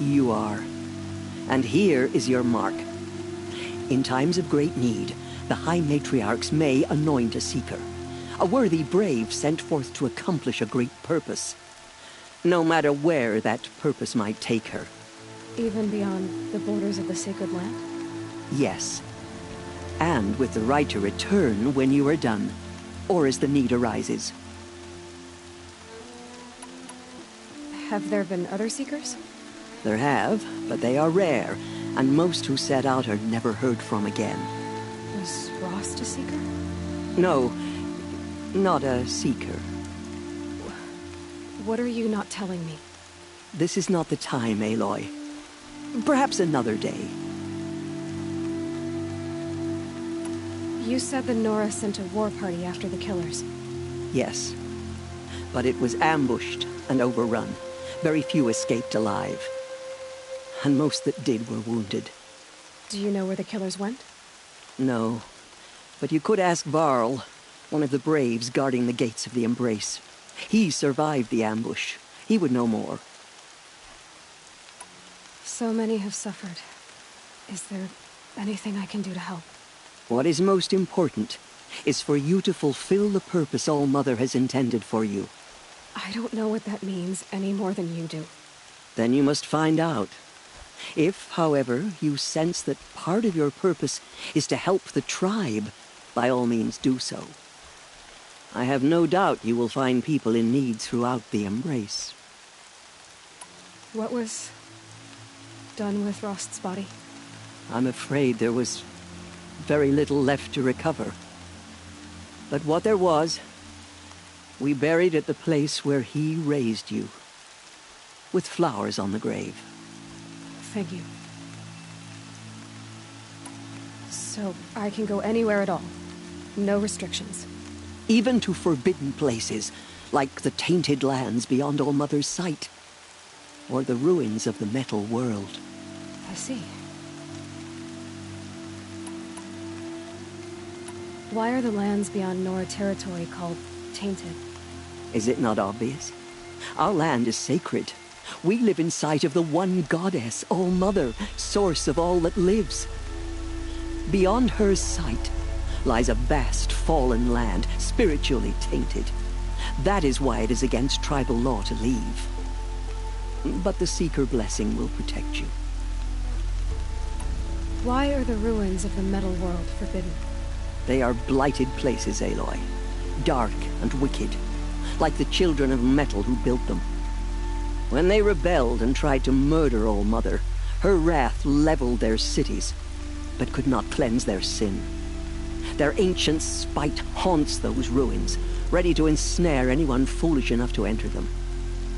You are. And here is your mark. In times of great need, the High Matriarchs may anoint a seeker. A worthy brave sent forth to accomplish a great purpose. No matter where that purpose might take her. Even beyond the borders of the sacred land? Yes. And with the right to return when you are done, or as the need arises. Have there been other seekers? There have, but they are rare, and most who set out are never heard from again. Was Rost a seeker? No, not a seeker. What are you not telling me? This is not the time, Aloy. Perhaps another day. You said the Nora sent a war party after the killers. Yes. But it was ambushed and overrun. Very few escaped alive. And most that did were wounded. Do you know where the killers went? No. But you could ask Varl, one of the braves guarding the gates of the Embrace. He survived the ambush. He would know more. So many have suffered. Is there anything I can do to help? What is most important is for you to fulfill the purpose All-Mother has intended for you. I don't know what that means any more than you do. Then you must find out. If, however, you sense that part of your purpose is to help the tribe, by all means do so. I have no doubt you will find people in need throughout the Embrace. What was done with Rost's body? I'm afraid there was very little left to recover. But what there was, we buried at the place where he raised you, with flowers on the grave. Thank you. So, I can go anywhere at all? No restrictions? Even to forbidden places, like the tainted lands beyond All-Mother's sight, or the ruins of the metal world. I see. Why are the lands beyond Nora territory called tainted? Is it not obvious? Our land is sacred. We live in sight of the one goddess, All-Mother, source of all that lives. Beyond her sight lies a vast fallen land, spiritually tainted. That is why it is against tribal law to leave. But the Seeker blessing will protect you. Why are the ruins of the metal world forbidden? They are blighted places, Aloy. Dark and wicked, like the children of metal who built them. When they rebelled and tried to murder All-Mother, her wrath leveled their cities, but could not cleanse their sin. Their ancient spite haunts those ruins, ready to ensnare anyone foolish enough to enter them.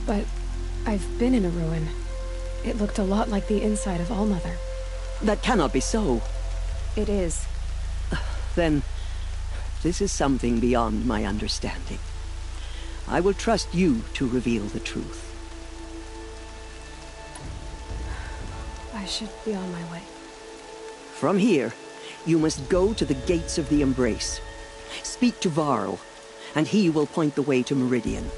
But I've been in a ruin. It looked a lot like the inside of All-Mother. That cannot be so. It is. Then, this is something beyond my understanding. I will trust you to reveal the truth. I should be on my way. From here, you must go to the gates of the Embrace. Speak to Varl, and he will point the way to Meridian.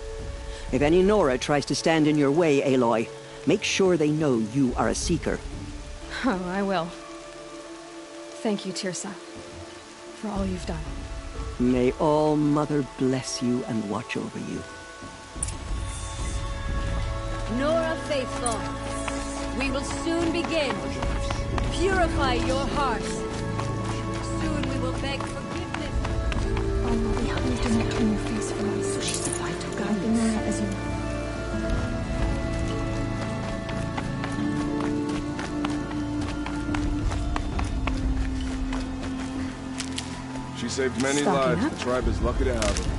If any Nora tries to stand in your way, Aloy, make sure they know you are a Seeker. Oh, I will. Thank you, Teersa, for all you've done. May All-Mother bless you and watch over you. Nora Faithful, we will soon begin. Purify your hearts. Soon we will beg forgiveness. Please do not turn your face from us. So she's the fight to guide the Nora as you... She saved many Stocking lives. up? The tribe is lucky to have her.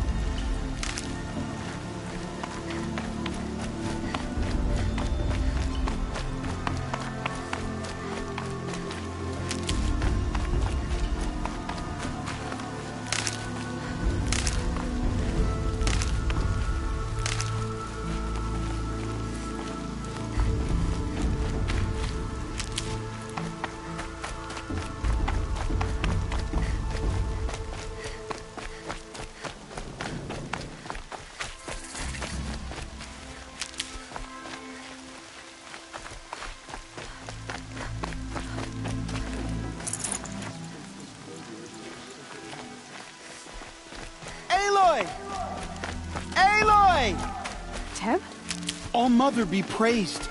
Aloy! Aloy! Teb? All-Mother be praised.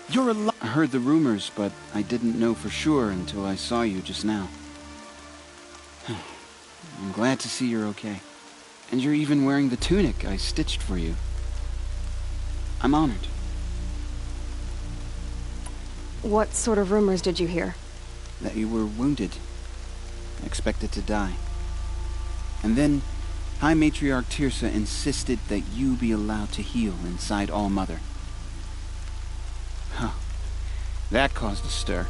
You're alive. I heard the rumors, but I didn't know for sure until I saw you just now. I'm glad to see you're okay. And you're even wearing the tunic I stitched for you. I'm honored. What sort of rumors did you hear? That you were wounded. Expected to die. And then, High Matriarch Teersa insisted that you be allowed to heal inside All-Mother. Huh. That caused a stir.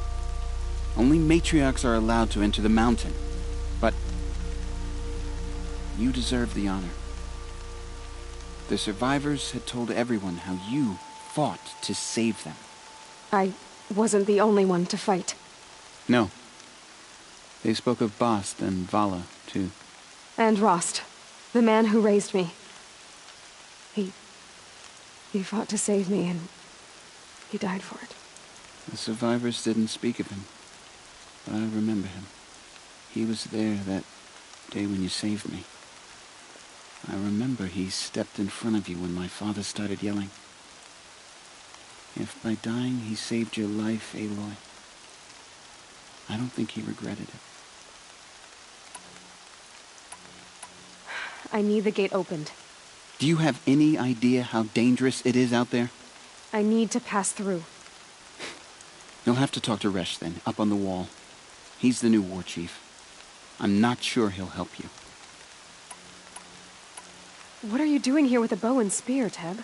Only matriarchs are allowed to enter the mountain. But you deserve the honor. The survivors had told everyone how you fought to save them. I wasn't the only one to fight. No. They spoke of Bast and Vala, too. And Rost, the man who raised me. He fought to save me, and he died for it. The survivors didn't speak of him, but I remember him. He was there that day when you saved me. I remember he stepped in front of you when my father started yelling. If by dying he saved your life, Aloy, I don't think he regretted it. I need the gate opened. Do you have any idea how dangerous it is out there? I need to pass through. You'll have to talk to Resh then, up on the wall. He's the new war chief. I'm not sure he'll help you. What are you doing here with a bow and spear, Teb?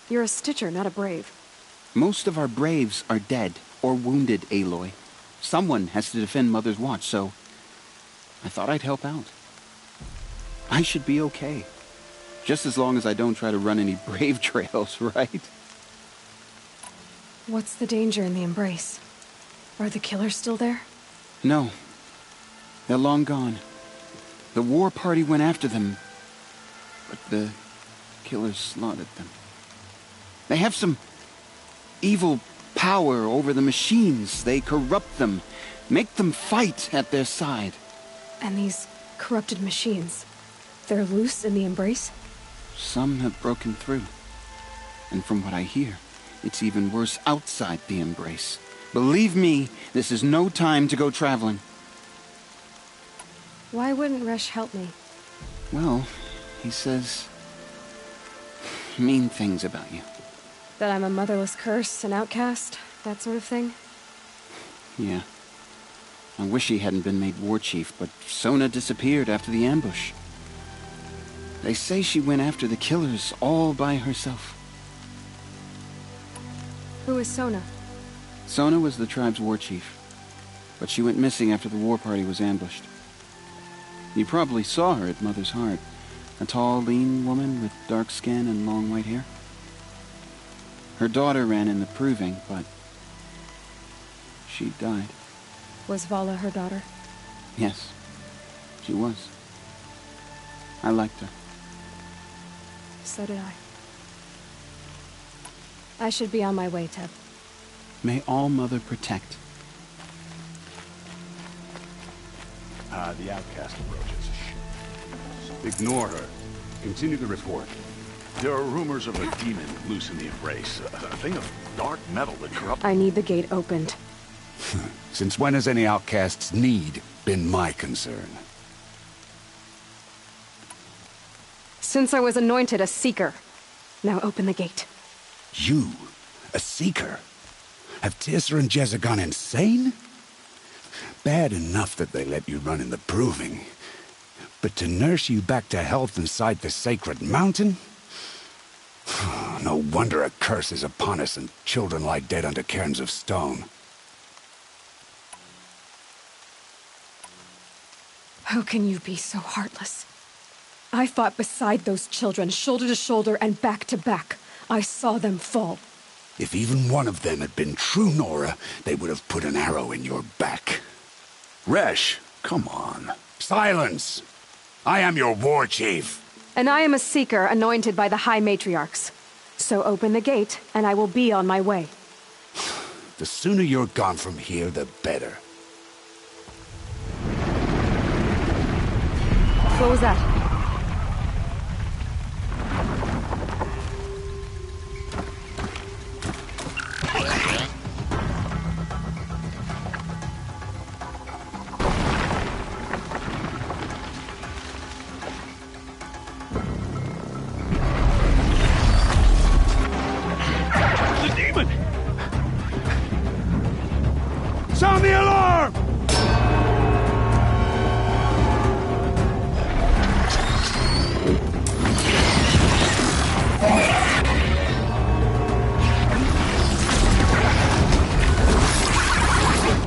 You're a Stitcher, not a Brave. Most of our Braves are dead or wounded, Aloy. Someone has to defend Mother's Watch, so I thought I'd help out. I should be okay. Just as long as I don't try to run any Brave trails, right? What's the danger in the Embrace? Are the killers still there? No. They're long gone. The war party went after them, but the killers slaughtered them. They have some evil power over the machines. They corrupt them, make them fight at their side. And these corrupted machines, they're loose in the Embrace? Some have broken through. And from what I hear, it's even worse outside the Embrace. Believe me, this is no time to go traveling. Why wouldn't Resh help me? Well, he says mean things about you. That I'm a motherless curse, an outcast, that sort of thing? Yeah. I wish he hadn't been made war chief, but Sona disappeared after the ambush. They say she went after the killers all by herself. Who is Sona? Sona was the tribe's war chief, but she went missing after the war party was ambushed. You probably saw her at Mother's Heart. A tall, lean woman with dark skin and long white hair. Her daughter ran in the proving, but she died. Was Vala her daughter? Yes, she was. I liked her. So did I. I should be on my way, Teb. May All Mother protect. The outcast approaches. Ignore her. Continue the report. There are rumors of a demon loose in the Embrace. A thing of dark metal that corrupts... I need the gate opened. Since when has any outcast's need been my concern? Since I was anointed a Seeker. Now open the gate. You? A Seeker? Have Teersa and Jezza gone insane? Bad enough that they let you run in the Proving. But to nurse you back to health inside the Sacred Mountain? No wonder a curse is upon us and children lie dead under cairns of stone. How can you be so heartless? I fought beside those children, shoulder to shoulder and back to back. I saw them fall. If even one of them had been true Nora, they would have put an arrow in your back. Resh, come on. Silence! I am your war chief. And I am a Seeker anointed by the High Matriarchs. So open the gate, and I will be on my way. The sooner you're gone from here, the better. What was that? Sound the alarm!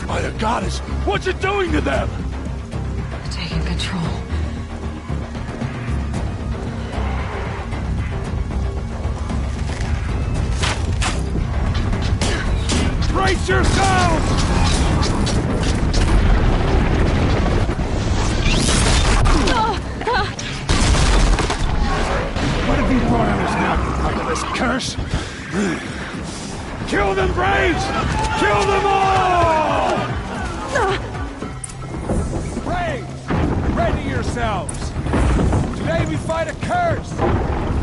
By the goddess, what's it doing to them? Taking control. Brace yourselves! What have you brought on us now, under this curse? Kill them, Braves! Kill them all! Braves, ready yourselves! Today we fight a curse!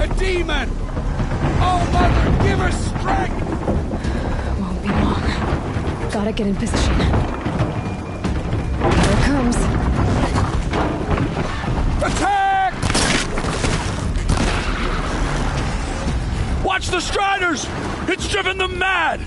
A demon! Oh, Mother, give us strength! Won't be long. Gotta get in position. Here it comes. Attack! Watch the Striders! It's driven them mad!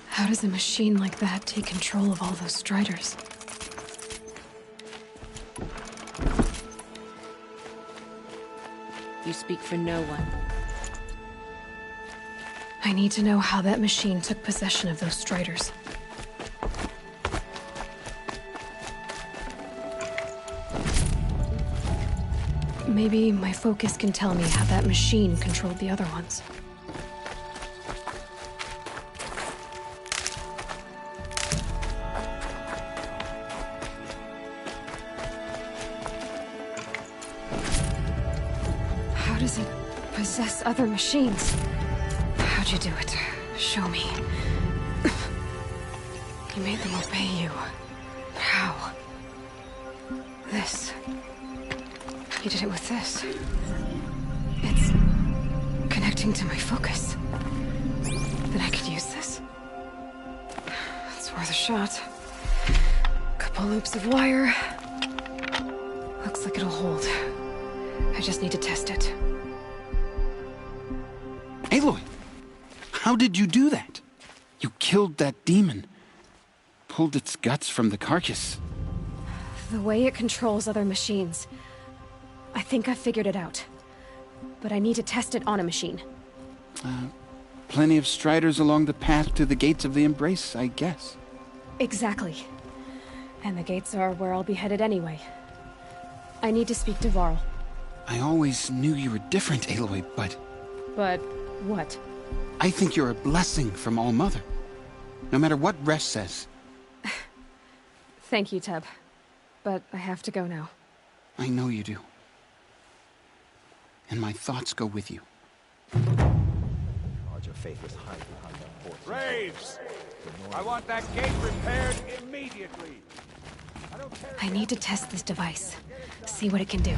How does a machine like that take control of all those Striders? You speak for no one. I need to know how that machine took possession of those Striders. Maybe my focus can tell me how that machine controlled the other ones. does it possess other machines? How'd you do it? Show me. You made them obey you. How? This. You did it with this. It's connecting to my focus. Then I could use this. It's worth a shot. Couple loops of wire. Looks like it'll hold. I just need to test it. Aloy! How did you do that? You killed that demon. Pulled its guts from the carcass. The way it controls other machines. I think I figured it out. But I need to test it on a machine. Plenty of striders along the path to the gates of the Embrace, I guess. Exactly. And the gates are where I'll be headed anyway. I need to speak to Varl. I always knew you were different, Aloy, but... But what? I think you're a blessing from All-Mother. No matter what Resh says. Thank you, Teb. But I have to go now. I know you do. And my thoughts go with you. Graves! I want that gate repaired immediately. I need to test this device. See what it can do.